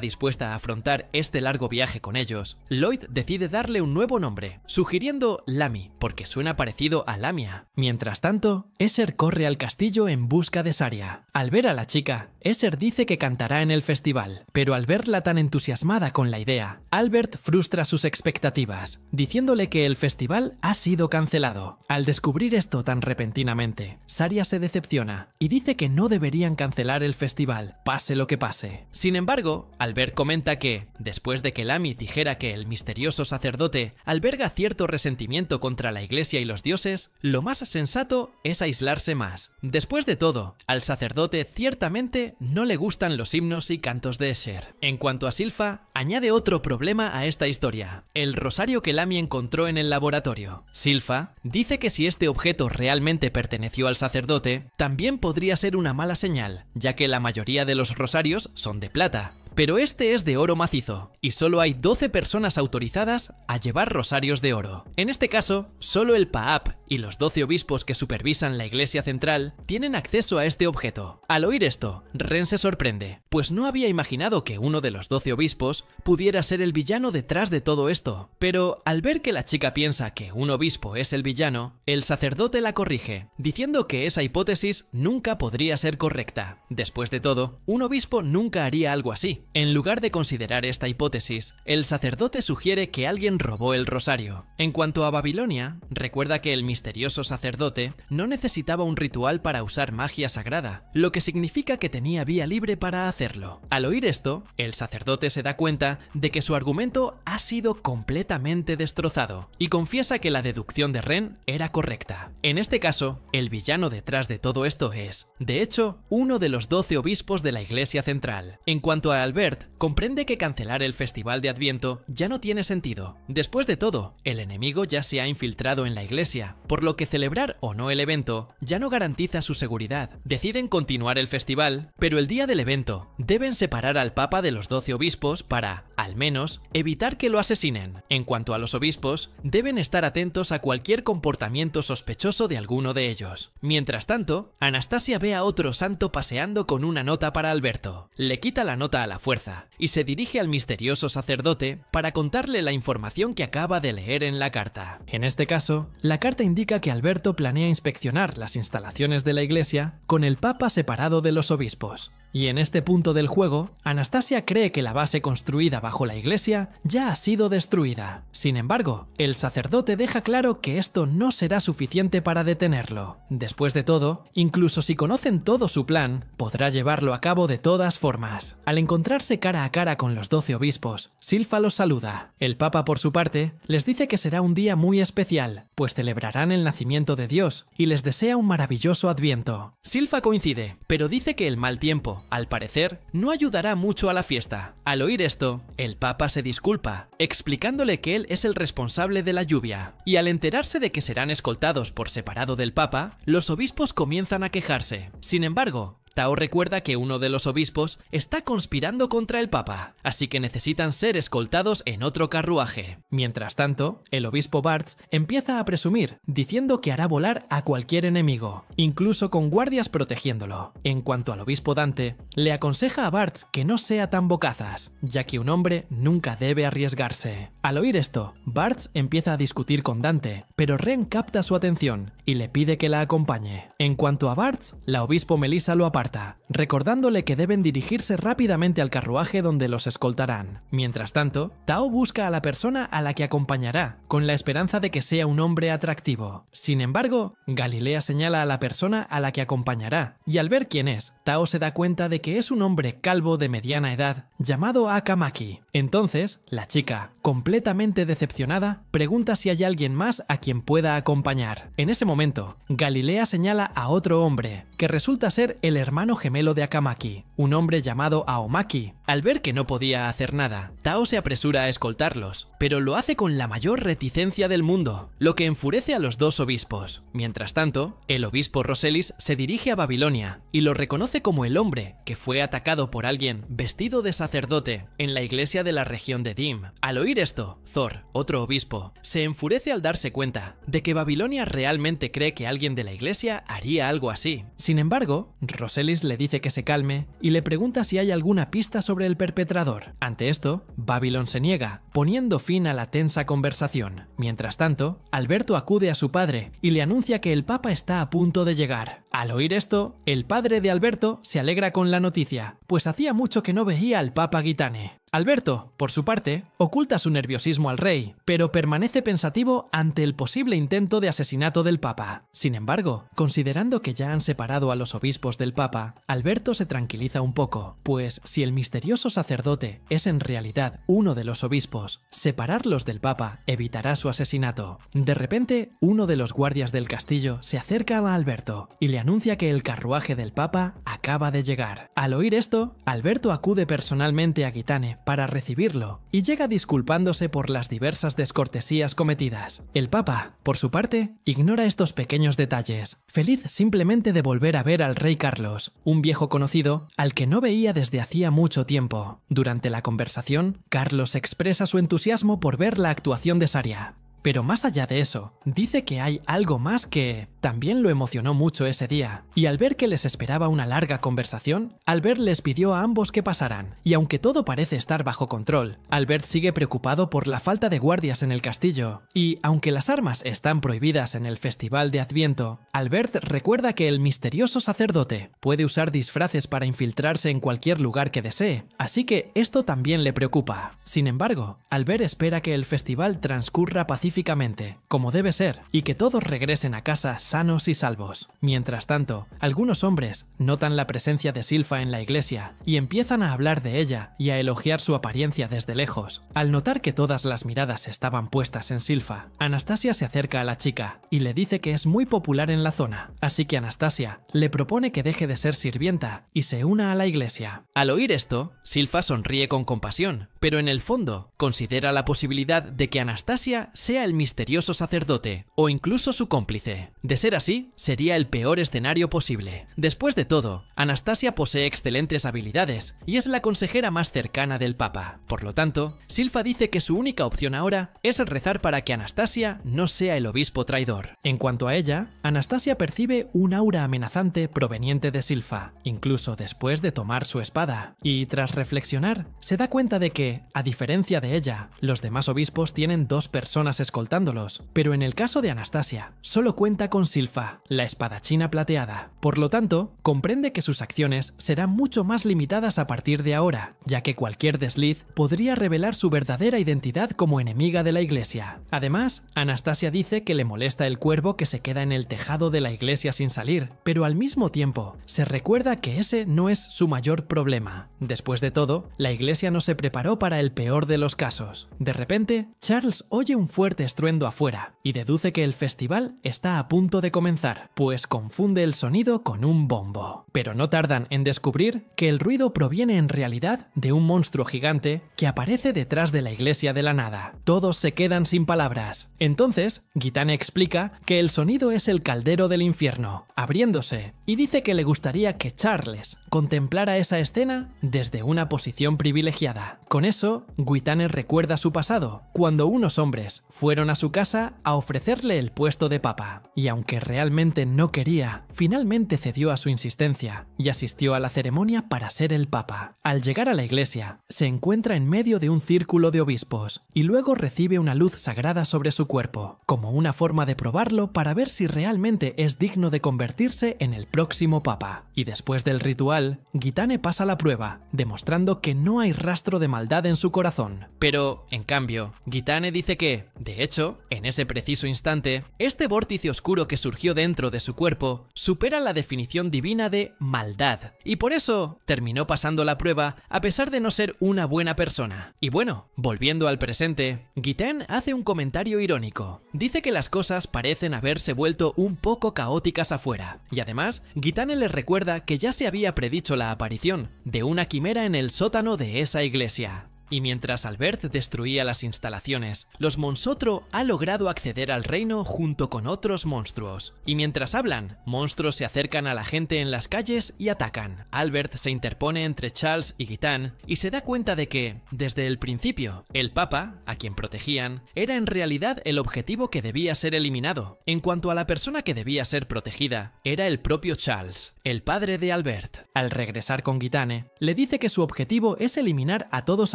Speaker 1: dispuesta a afrontar este largo viaje con ellos, Lloyd decide darle un nuevo nombre, sugiriendo Lami, porque suena parecido a Lamia. Mientras tanto, Escher corre al castillo en busca de Saria. Al ver a la chica, Escher dice que cantará en el festival, pero al verla tan entusiasmada con la idea, Albert frustra sus expectativas, diciéndole que el festival ha sido cancelado. Al descubrir esto tan repentinamente, Saria se decepciona y dice que no deberían cancelar el festival, pase lo que pase. Sin embargo, Albert comenta que, después de que Lami dijera que el misterioso sacerdote alberga cierto resentimiento contra la iglesia y los dioses, lo más sensato es aislarse más. Después de todo, al sacerdote ciertamente no le gustan los himnos y cantos de Escher. En cuanto a Silfa, añade otro problema a esta historia: el rosario que Lami encontró en el laboratorio. Silfa dice que si este objeto realmente perteneció al sacerdote, también podría ser una mala señal, ya que la mayoría de los rosarios son de plata. Pero este es de oro macizo, y solo hay 12 personas autorizadas a llevar rosarios de oro. En este caso, solo el Paap y los 12 obispos que supervisan la iglesia central tienen acceso a este objeto. Al oír esto, Ren se sorprende, pues no había imaginado que uno de los 12 obispos pudiera ser el villano detrás de todo esto. Pero al ver que la chica piensa que un obispo es el villano, el sacerdote la corrige, diciendo que esa hipótesis nunca podría ser correcta. Después de todo, un obispo nunca haría algo así. En lugar de considerar esta hipótesis, el sacerdote sugiere que alguien robó el rosario. En cuanto a Babilonia, recuerda que el misterioso sacerdote no necesitaba un ritual para usar magia sagrada, lo que significa que tenía vía libre para hacerlo. Al oír esto, el sacerdote se da cuenta de que su argumento ha ha sido completamente destrozado y confiesa que la deducción de Ren era correcta. En este caso, el villano detrás de todo esto es, de hecho, uno de los 12 obispos de la Iglesia Central. En cuanto a Albert, comprende que cancelar el Festival de Adviento ya no tiene sentido. Después de todo, el enemigo ya se ha infiltrado en la iglesia, por lo que celebrar o no el evento ya no garantiza su seguridad. Deciden continuar el festival, pero el día del evento deben separar al Papa de los 12 obispos para, al menos, evitar que lo asesinen. En cuanto a los obispos, deben estar atentos a cualquier comportamiento sospechoso de alguno de ellos. Mientras tanto, Anastasia ve a otro santo paseando con una nota para Alberto. Le quita la nota a la fuerza y se dirige al misterioso sacerdote para contarle la información que acaba de leer en la carta. En este caso, la carta indica que Alberto planea inspeccionar las instalaciones de la iglesia con el Papa separado de los obispos. Y en este punto del juego, Anastasia cree que la base construida bajo la iglesia ya ha sido destruida. Sin embargo, el sacerdote deja claro que esto no será suficiente para detenerlo. Después de todo, incluso si conocen todo su plan, podrá llevarlo a cabo de todas formas. Al encontrarse cara a cara con los 12 obispos, Silfa los saluda. El Papa, por su parte, les dice que será un día muy especial, pues celebrarán el nacimiento de Dios y les desea un maravilloso Adviento. Silfa coincide, pero dice que el mal tiempo, al parecer, no ayudará mucho a la fiesta. Al oír esto, el Papa se disculpa, explicándole que él es el responsable de la lluvia. Y al enterarse de que serán escoltados por separado del Papa, los obispos comienzan a quejarse. Sin embargo, Tao recuerda que uno de los obispos está conspirando contra el Papa, así que necesitan ser escoltados en otro carruaje. Mientras tanto, el obispo Bartz empieza a presumir, diciendo que hará volar a cualquier enemigo, incluso con guardias protegiéndolo. En cuanto al obispo Dante, le aconseja a Bartz que no sea tan bocazas, ya que un hombre nunca debe arriesgarse. Al oír esto, Bartz empieza a discutir con Dante, pero Ren capta su atención y le pide que la acompañe. En cuanto a Bartz, la obispo Melissa lo aparta, recordándole que deben dirigirse rápidamente al carruaje donde los escoltarán. Mientras tanto, Tao busca a la persona a la que acompañará, con la esperanza de que sea un hombre atractivo. Sin embargo, Galilea señala a la persona a la que acompañará, y al ver quién es, Tao se da cuenta de que es un hombre calvo de mediana edad, llamado Akamaki. Entonces, la chica, completamente decepcionada, pregunta si hay alguien más a quien pueda acompañar. En ese momento, Galilea señala a otro hombre, que resulta ser el hermano gemelo de Akamaki, un hombre llamado Aomaki. Al ver que no podía hacer nada, Tao se apresura a escoltarlos, pero lo hace con la mayor reticencia del mundo, lo que enfurece a los dos obispos. Mientras tanto, el obispo Roselis se dirige a Babilonia y lo reconoce como el hombre que fue atacado por alguien vestido de sacerdote en la iglesia de la región de Dim. Al oír esto, Thor, otro obispo, se enfurece al darse cuenta de que Babilonia realmente cree que alguien de la iglesia haría algo así. Sin embargo, Roselis le dice que se calme y le pregunta si hay alguna pista sobre el perpetrador. Ante esto, Babylon se niega, poniendo fin a la tensa conversación. Mientras tanto, Alberto acude a su padre y le anuncia que el Papa está a punto de llegar. Al oír esto, el padre de Alberto se alegra con la noticia, pues hacía mucho que no veía al Papa Gitane. Alberto, por su parte, oculta su nerviosismo al rey, pero permanece pensativo ante el posible intento de asesinato del Papa. Sin embargo, considerando que ya han separado a los obispos del Papa, Alberto se tranquiliza un poco, pues si el misterioso sacerdote es en realidad uno de los obispos, separarlos del Papa evitará su asesinato. De repente, uno de los guardias del castillo se acerca a Alberto y le anuncia que el carruaje del Papa acaba de llegar. Al oír esto, Alberto acude personalmente a Gitane para recibirlo y llega disculpándose por las diversas descortesías cometidas. El Papa, por su parte, ignora estos pequeños detalles, feliz simplemente de volver a ver al rey Carlos, un viejo conocido al que no veía desde hacía mucho tiempo. Durante la conversación, Carlos expresa su entusiasmo por ver la actuación de Saria. Pero más allá de eso, dice que hay algo más que también lo emocionó mucho ese día, y al ver que les esperaba una larga conversación, Albert les pidió a ambos que pasaran, y aunque todo parece estar bajo control, Albert sigue preocupado por la falta de guardias en el castillo, y aunque las armas están prohibidas en el Festival de Adviento, Albert recuerda que el misterioso sacerdote puede usar disfraces para infiltrarse en cualquier lugar que desee, así que esto también le preocupa. Sin embargo, Albert espera que el festival transcurra pacíficamente pacíficamente, como debe ser, y que todos regresen a casa sanos y salvos. Mientras tanto, algunos hombres notan la presencia de Silpha en la iglesia y empiezan a hablar de ella y a elogiar su apariencia desde lejos. Al notar que todas las miradas estaban puestas en Silpha, Anastasia se acerca a la chica y le dice que es muy popular en la zona, así que Anastasia le propone que deje de ser sirvienta y se una a la iglesia. Al oír esto, Silpha sonríe con compasión, pero en el fondo considera la posibilidad de que Anastasia sea el misterioso sacerdote o incluso su cómplice. De ser así, sería el peor escenario posible. Después de todo, Anastasia posee excelentes habilidades y es la consejera más cercana del Papa. Por lo tanto, Silpha dice que su única opción ahora es rezar para que Anastasia no sea el obispo traidor. En cuanto a ella, Anastasia percibe un aura amenazante proveniente de Silpha, incluso después de tomar su espada, y tras reflexionar, se da cuenta de que, a diferencia de ella, los demás obispos tienen 2 personas escoltándolos, pero en el caso de Anastasia, solo cuenta con Silpha, la espadachina plateada. Por lo tanto, comprende que sus acciones serán mucho más limitadas a partir de ahora, ya que cualquier desliz podría revelar su verdadera identidad como enemiga de la iglesia. Además, Anastasia dice que le molesta el cuervo que se queda en el tejado de la iglesia sin salir, pero al mismo tiempo se recuerda que ese no es su mayor problema. Después de todo, la iglesia no se preparó para el peor de los casos. De repente, Charles oye un fuerte estruendo afuera y deduce que el festival está a punto de comenzar, pues confunde el sonido con un bombo. Pero no tardan en descubrir que el ruido proviene en realidad de un monstruo gigante que aparece detrás de la iglesia de la nada. Todos se quedan sin palabras. Entonces, Gitane explica que el sonido es el caldero del infierno, abriéndose, y dice que le gustaría que Charles contemplara esa escena desde una posición privilegiada. Con eso, Gitane recuerda su pasado, cuando unos hombres fueron a su casa a ofrecerle el puesto de papa, y aunque realmente no quería, finalmente cedió a su insistencia y asistió a la ceremonia para ser el papa. Al llegar a la iglesia, se encuentra en medio de un círculo de obispos y luego recibe una luz sagrada sobre su cuerpo, como una forma de probarlo para ver si realmente es digno de convertirse en el próximo papa. Y después del ritual, Gitane pasa la prueba, demostrando que no hay rastro de maldad en su corazón. Pero, en cambio, Gitane dice que, de hecho, en ese preciso instante, este vórtice oscuro que surgió dentro de su cuerpo supera la definición divina de maldad, y por eso terminó pasando la prueba a pesar de no ser una buena persona. Y bueno, volviendo al presente, Gitane hace un comentario irónico. Dice que las cosas parecen haberse vuelto un poco caóticas afuera, y además, Gitane les recuerda que ya se había predicho la aparición de una quimera en el sótano de esa iglesia. Y mientras Albert destruía las instalaciones, los Monsotro ha logrado acceder al reino junto con otros monstruos. Y mientras hablan, monstruos se acercan a la gente en las calles y atacan. Albert se interpone entre Charles y Gitane y se da cuenta de que, desde el principio, el Papa, a quien protegían, era en realidad el objetivo que debía ser eliminado. En cuanto a la persona que debía ser protegida, era el propio Charles, el padre de Albert. Al regresar con Gitane, le dice que su objetivo es eliminar a todos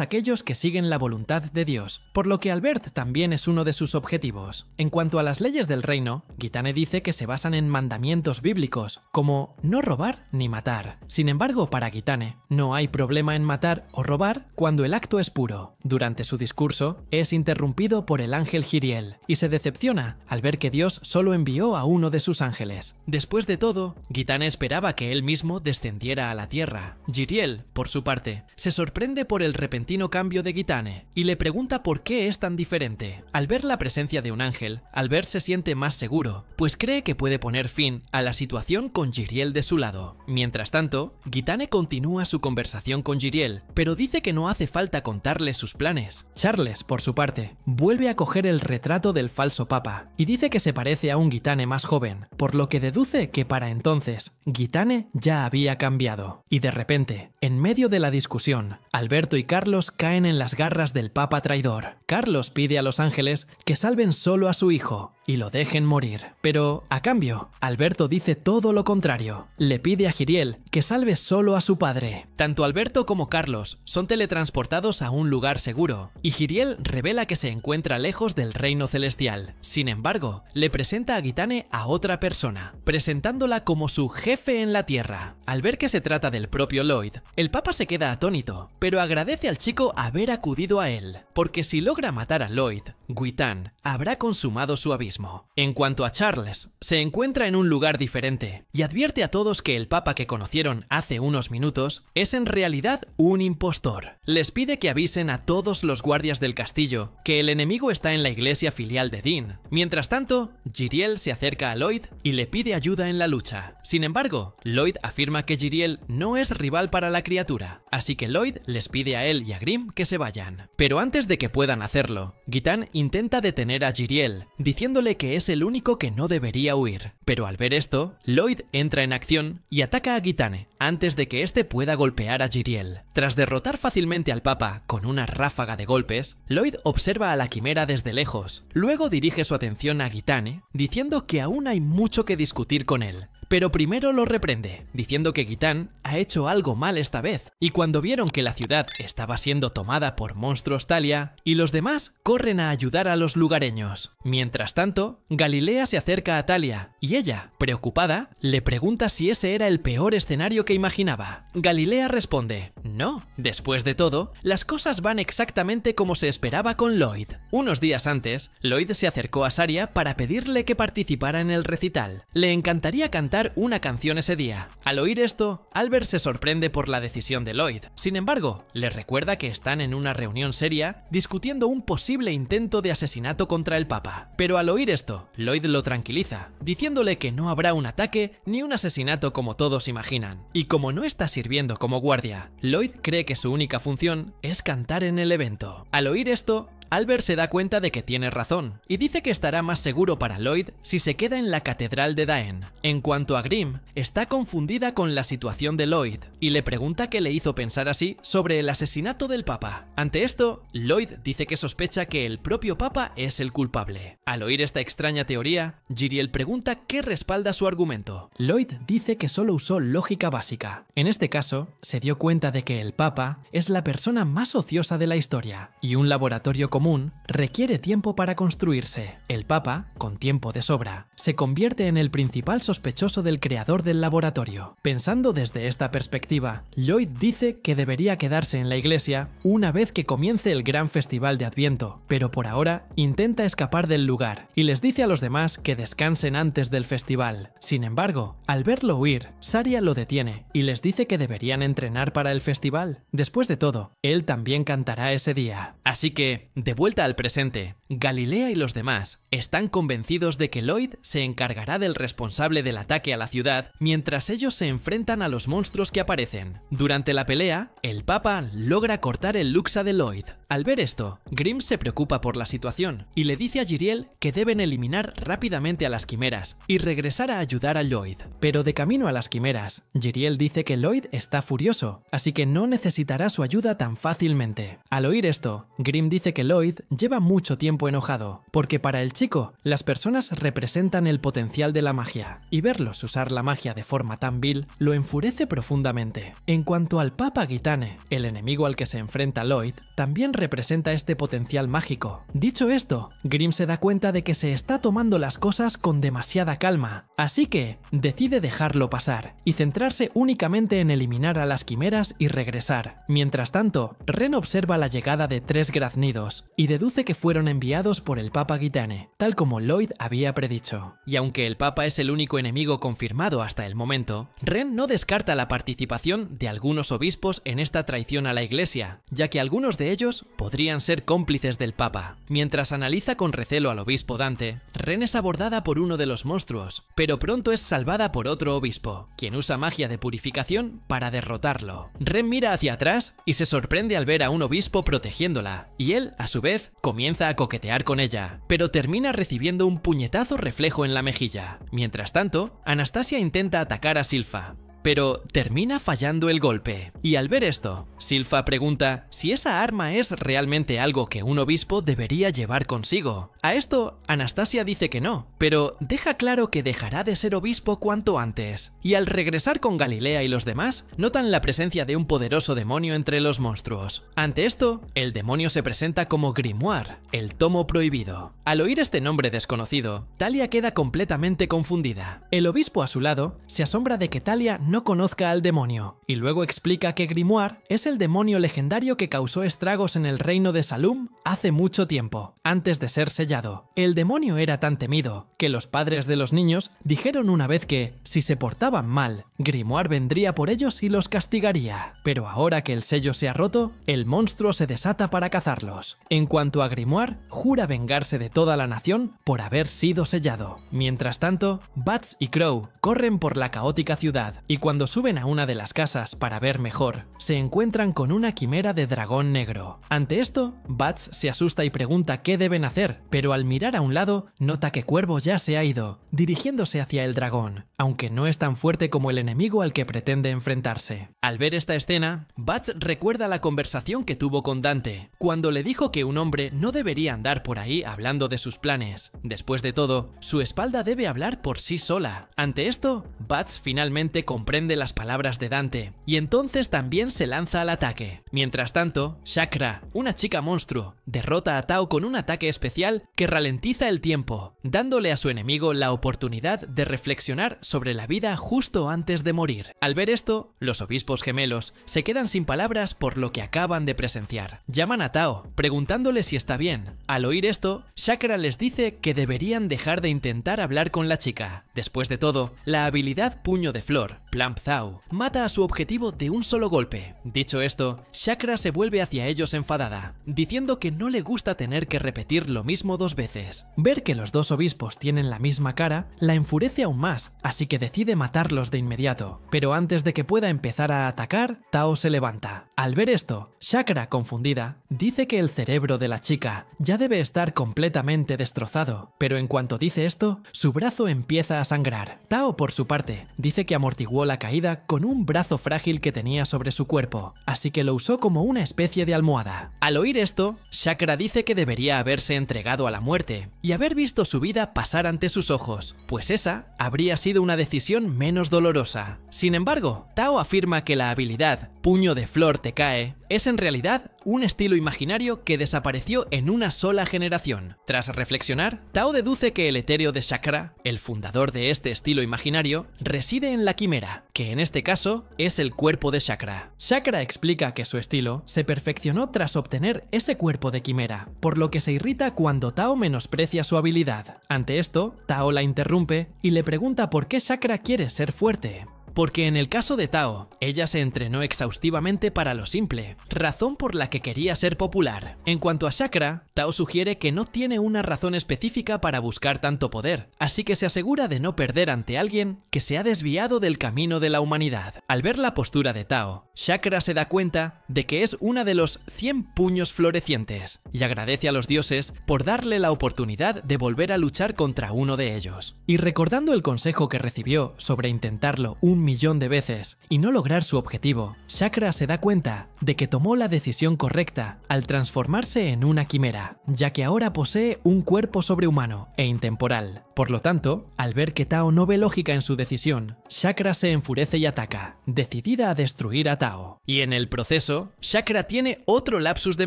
Speaker 1: aquellos que siguen la voluntad de Dios, por lo que Albert también es uno de sus objetivos. En cuanto a las leyes del reino, Gitane dice que se basan en mandamientos bíblicos, como no robar ni matar. Sin embargo, para Gitane, no hay problema en matar o robar cuando el acto es puro. Durante su discurso, es interrumpido por el ángel Jiriel, y se decepciona al ver que Dios solo envió a uno de sus ángeles. Después de todo, Gitane esperaba que él mismo descendiera a la tierra. Jiriel, por su parte, se sorprende por el repentino cambio de Gitane y le pregunta por qué es tan diferente. Al ver la presencia de un ángel, Albert se siente más seguro, pues cree que puede poner fin a la situación con Jiriel de su lado. Mientras tanto, Gitane continúa su conversación con Jiriel, pero dice que no hace falta contarle sus planes. Charles, por su parte, vuelve a coger el retrato del falso papa y dice que se parece a un Gitane más joven, por lo que deduce que para entonces Gitane ya había cambiado. Y de repente, en medio de la discusión, Alberto y Carlos caen en las garras del papa traidor. Carlos pide a los ángeles que salven solo a su hijo y lo dejen morir. Pero, a cambio, Alberto dice todo lo contrario. Le pide a Jiriel que salve solo a su padre. Tanto Alberto como Carlos son teletransportados a un lugar seguro, y Jiriel revela que se encuentra lejos del reino celestial. Sin embargo, le presenta a Gitane a otra persona, presentándola como su jefe en la tierra. Al ver que se trata del propio Lloyd, el papa se queda atónito, pero agradece al chico haber acudido a él, porque si logra matar a Lloyd, Gwyttan habrá consumado su abismo. En cuanto a Charles, se encuentra en un lugar diferente y advierte a todos que el papa que conocieron hace unos minutos es en realidad un impostor. Les pide que avisen a todos los guardias del castillo que el enemigo está en la iglesia filial de Dean. Mientras tanto, Jiriel se acerca a Lloyd y le pide ayuda en la lucha. Sin embargo, Lloyd afirma que Jiriel no es rival para la criatura, así que Lloyd les pide a él y a Grim que se vayan. Pero antes de que puedan hacerlo, Gwyttan intenta detener a Jiriel, diciéndole que es el único que no debería huir. Pero al ver esto, Lloyd entra en acción y ataca a Gwyttan antes de que este pueda golpear a Jiriel. Tras derrotar fácilmente al papa con una ráfaga de golpes, Lloyd observa a la quimera desde lejos. Luego dirige su atención a Gwyttan, diciendo que aún hay mucho que discutir con él. Pero primero lo reprende, diciendo que Gwyttan ha hecho algo mal esta vez, y cuando vieron que la ciudad estaba siendo tomada por monstruos Thalia, y los demás corren a ayudar a los lugareños. Mientras tanto, Galilea se acerca a Thalia, y ella, preocupada, le pregunta si ese era el peor escenario que imaginaba. Galilea responde, no, después de todo, las cosas van exactamente como se esperaba con Lloyd. Unos días antes, Lloyd se acercó a Saria para pedirle que participara en el recital. Le encantaría cantar una canción ese día. Al oír esto, Albert se sorprende por la decisión de Lloyd. Sin embargo, le recuerda que están en una reunión seria discutiendo un posible intento de asesinato contra el papa. Pero al oír esto, Lloyd lo tranquiliza, diciéndole que no habrá un ataque ni un asesinato como todos imaginan. Y como no está sirviendo como guardia, Lloyd cree que su única función es cantar en el evento. Al oír esto, Albert se da cuenta de que tiene razón y dice que estará más seguro para Lloyd si se queda en la catedral de Daen. En cuanto a Grim, está confundida con la situación de Lloyd y le pregunta qué le hizo pensar así sobre el asesinato del papa. Ante esto, Lloyd dice que sospecha que el propio papa es el culpable. Al oír esta extraña teoría, Jiriel pregunta qué respalda su argumento. Lloyd dice que solo usó lógica básica. En este caso, se dio cuenta de que el papa es la persona más ociosa de la historia y un laboratorio común requiere tiempo para construirse. El papa, con tiempo de sobra, se convierte en el principal sospechoso del creador del laboratorio. Pensando desde esta perspectiva, Lloyd dice que debería quedarse en la iglesia una vez que comience el gran festival de Adviento, pero por ahora intenta escapar del lugar y les dice a los demás que descansen antes del festival. Sin embargo, al verlo huir, Saria lo detiene y les dice que deberían entrenar para el festival. Después de todo, él también cantará ese día. Así que, de vuelta al presente, Galilea y los demás están convencidos de que Lloyd se encargará del responsable del ataque a la ciudad mientras ellos se enfrentan a los monstruos que aparecen. Durante la pelea, el papa logra cortar el luxa de Lloyd. Al ver esto, Grim se preocupa por la situación y le dice a Jiriel que deben eliminar rápidamente a las quimeras y regresar a ayudar a Lloyd. Pero de camino a las quimeras, Jiriel dice que Lloyd está furioso, así que no necesitará su ayuda tan fácilmente. Al oír esto, Grim dice que Lloyd lleva mucho tiempo enojado, porque para el chico, las personas representan el potencial de la magia, y verlos usar la magia de forma tan vil lo enfurece profundamente. En cuanto al Papa Gwyttan, el enemigo al que se enfrenta Lloyd, también representa este potencial mágico. Dicho esto, Grim se da cuenta de que se está tomando las cosas con demasiada calma, así que decide dejarlo pasar y centrarse únicamente en eliminar a las quimeras y regresar. Mientras tanto, Ren observa la llegada de 3 graznidos y deduce que fueron enviados por el Papa Gwyttan, tal como Lloyd había predicho. Y aunque el Papa es el único enemigo confirmado hasta el momento, Ren no descarta la participación de algunos obispos en esta traición a la iglesia, ya que algunos de ellos podrían ser cómplices del Papa. Mientras analiza con recelo al obispo Dante, Ren es abordada por uno de los monstruos, pero pronto es salvada por otro obispo, quien usa magia de purificación para derrotarlo. Ren mira hacia atrás y se sorprende al ver a un obispo protegiéndola, y él, a su vez, comienza a coquetear con ella, pero termina recibiendo un puñetazo reflejo en la mejilla. Mientras tanto, Anastasia intenta atacar a Silpha, pero termina fallando el golpe. Y al ver esto, Silpha pregunta si esa arma es realmente algo que un obispo debería llevar consigo. A esto, Anastasia dice que no, pero deja claro que dejará de ser obispo cuanto antes. Y al regresar con Galilea y los demás, notan la presencia de un poderoso demonio entre los monstruos. Ante esto, el demonio se presenta como Grimoire, el tomo prohibido. Al oír este nombre desconocido, Thalia queda completamente confundida. El obispo a su lado se asombra de que Thalia no no conozca al demonio, y luego explica que Grimoire es el demonio legendario que causó estragos en el reino de Salum hace mucho tiempo, antes de ser sellado. El demonio era tan temido que los padres de los niños dijeron una vez que, si se portaban mal, Grimoire vendría por ellos y los castigaría. Pero ahora que el sello se ha roto, el monstruo se desata para cazarlos. En cuanto a Grimoire, jura vengarse de toda la nación por haber sido sellado. Mientras tanto, Bats y Crow corren por la caótica ciudad y cuando suben a una de las casas para ver mejor, se encuentran con una quimera de dragón negro. Ante esto, Bats se asusta y pregunta qué deben hacer, pero al mirar a un lado, nota que Cuervo ya se ha ido, dirigiéndose hacia el dragón, aunque no es tan fuerte como el enemigo al que pretende enfrentarse. Al ver esta escena, Bats recuerda la conversación que tuvo con Dante, cuando le dijo que un hombre no debería andar por ahí hablando de sus planes. Después de todo, su espalda debe hablar por sí sola. Ante esto, Bats finalmente comprende las palabras de Dante, y entonces también se lanza al ataque. Mientras tanto, Chakra, una chica monstruo, derrota a Tao con un ataque especial que ralentiza el tiempo, dándole a su enemigo la oportunidad de reflexionar sobre la vida justo antes de morir. Al ver esto, los obispos gemelos se quedan sin palabras por lo que acaban de presenciar. Llaman a Tao, preguntándole si está bien. Al oír esto, Chakra les dice que deberían dejar de intentar hablar con la chica. Después de todo, la habilidad Puño de Flor, Plump Thou, mata a su objetivo de un solo golpe. Dicho esto, Chakra se vuelve hacia ellos enfadada, diciendo que no le gusta tener que repetir lo mismo dos veces. Ver que los dos obispos tienen la misma cara la enfurece aún más, así que decide matarlos de inmediato. Pero antes de que pueda empezar a atacar, Tao se levanta. Al ver esto, Chakra, confundida, dice que el cerebro de la chica ya debe estar completamente destrozado, pero en cuanto dice esto, su brazo empieza a sangrar. Tao, por su parte, dice que amortiguó la caída con un brazo frágil que tenía sobre su cuerpo, así que lo usó como una especie de almohada. Al oír esto, Chakra dice que debería haberse entregado a la muerte y haber visto su vida pasar ante sus ojos, pues esa habría sido una decisión menos dolorosa. Sin embargo, Tao afirma que la habilidad Puño de Flor te cae es en realidad un estilo imaginario que desapareció en una sola generación. Tras reflexionar, Tao deduce que el etéreo de Chakra, el fundador de este estilo imaginario, reside en la quimera, que en este caso es el cuerpo de Chakra. Chakra explica que su estilo se perfeccionó tras obtener ese cuerpo de quimera, por lo que se irrita cuando Tao menosprecia su habilidad. Ante esto, Tao la interrumpe y le pregunta por qué Chakra quiere ser fuerte. Porque en el caso de Tao, ella se entrenó exhaustivamente para lo simple, razón por la que quería ser popular. En cuanto a Chakra, Tao sugiere que no tiene una razón específica para buscar tanto poder, así que se asegura de no perder ante alguien que se ha desviado del camino de la humanidad. Al ver la postura de Tao, Chakra se da cuenta de que es una de los 100 puños florecientes, y agradece a los dioses por darle la oportunidad de volver a luchar contra uno de ellos. Y recordando el consejo que recibió sobre intentarlo 1.000.000 de veces y no lograr su objetivo, Chakra se da cuenta de que tomó la decisión correcta al transformarse en una quimera, ya que ahora posee un cuerpo sobrehumano e intemporal. Por lo tanto, al ver que Tao no ve lógica en su decisión, Chakra se enfurece y ataca, decidida a destruir a Tao. Y en el proceso, Chakra tiene otro lapsus de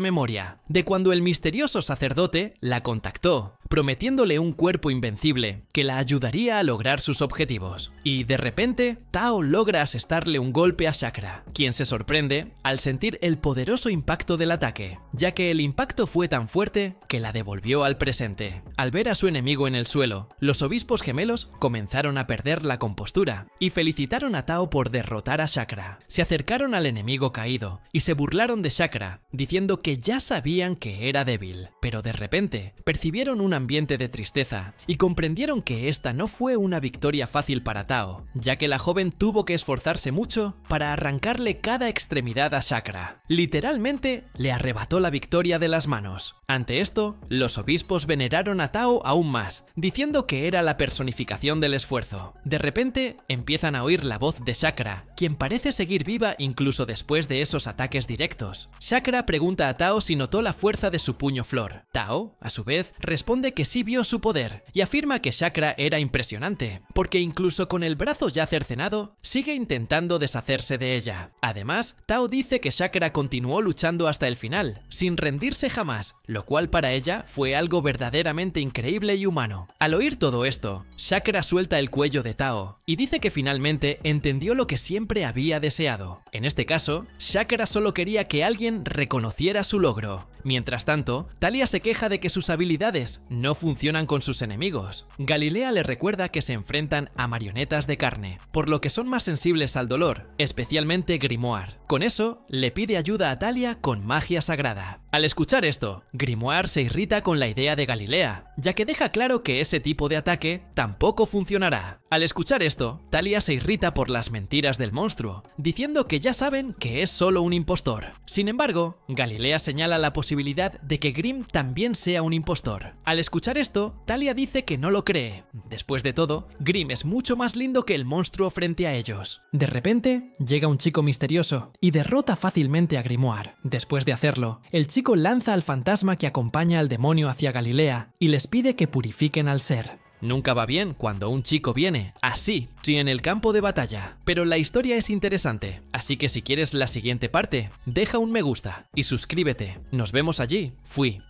Speaker 1: memoria, de cuando el misterioso sacerdote la contactó, prometiéndole un cuerpo invencible que la ayudaría a lograr sus objetivos. Y de repente, Tao logra asestarle un golpe a Chakra, quien se sorprende al sentir el poderoso impacto del ataque, ya que el impacto fue tan fuerte que la devolvió al presente. Al ver a su enemigo en el suelo, los obispos gemelos comenzaron a perder la compostura y felicitaron a Tao por derrotar a Chakra. Se acercaron al enemigo caído y se burlaron de Chakra, diciendo que ya sabían que era débil, pero de repente percibieron un ambiente de tristeza y comprendieron que esta no fue una victoria fácil para Tao, ya que la joven tuvo que esforzarse mucho para arrancarle cada extremidad a Chakra. Literalmente le arrebató la victoria de las manos. Ante esto, los obispos veneraron a Tao aún más, diciendo que era la personificación del esfuerzo. De repente, empiezan a oír la voz de Chakra, quien parece seguir viva incluso después de esos ataques directos. Chakra pregunta a Tao si notó la fuerza de su puño flor. Tao, a su vez, responde dice que sí vio su poder y afirma que Chakra era impresionante, porque incluso con el brazo ya cercenado, sigue intentando deshacerse de ella. Además, Tao dice que Chakra continuó luchando hasta el final, sin rendirse jamás, lo cual para ella fue algo verdaderamente increíble y humano. Al oír todo esto, Chakra suelta el cuello de Tao y dice que finalmente entendió lo que siempre había deseado. En este caso, Chakra solo quería que alguien reconociera su logro. Mientras tanto, Talia se queja de que sus habilidades no funcionan con sus enemigos. Galilea le recuerda que se enfrentan a marionetas de carne, por lo que son más sensibles al dolor, especialmente Grimoire. Con eso, le pide ayuda a Talia con magia sagrada. Al escuchar esto, Grimoire se irrita con la idea de Galilea, ya que deja claro que ese tipo de ataque tampoco funcionará. Al escuchar esto, Talia se irrita por las mentiras del monstruo, diciendo que ya saben que es solo un impostor. Sin embargo, Galilea señala la posibilidad de que Grimm también sea un impostor. Al escuchar esto, Talia dice que no lo cree. Después de todo, Grimm es mucho más lindo que el monstruo frente a ellos. De repente, llega un chico misterioso y derrota fácilmente a Grimoire. Después de hacerlo, el chico lanza al fantasma que acompaña al demonio hacia Galilea y les pide que purifiquen al ser. Nunca va bien cuando un chico viene, así, sí, en el campo de batalla. Pero la historia es interesante, así que si quieres la siguiente parte, deja un me gusta y suscríbete. Nos vemos allí. Fui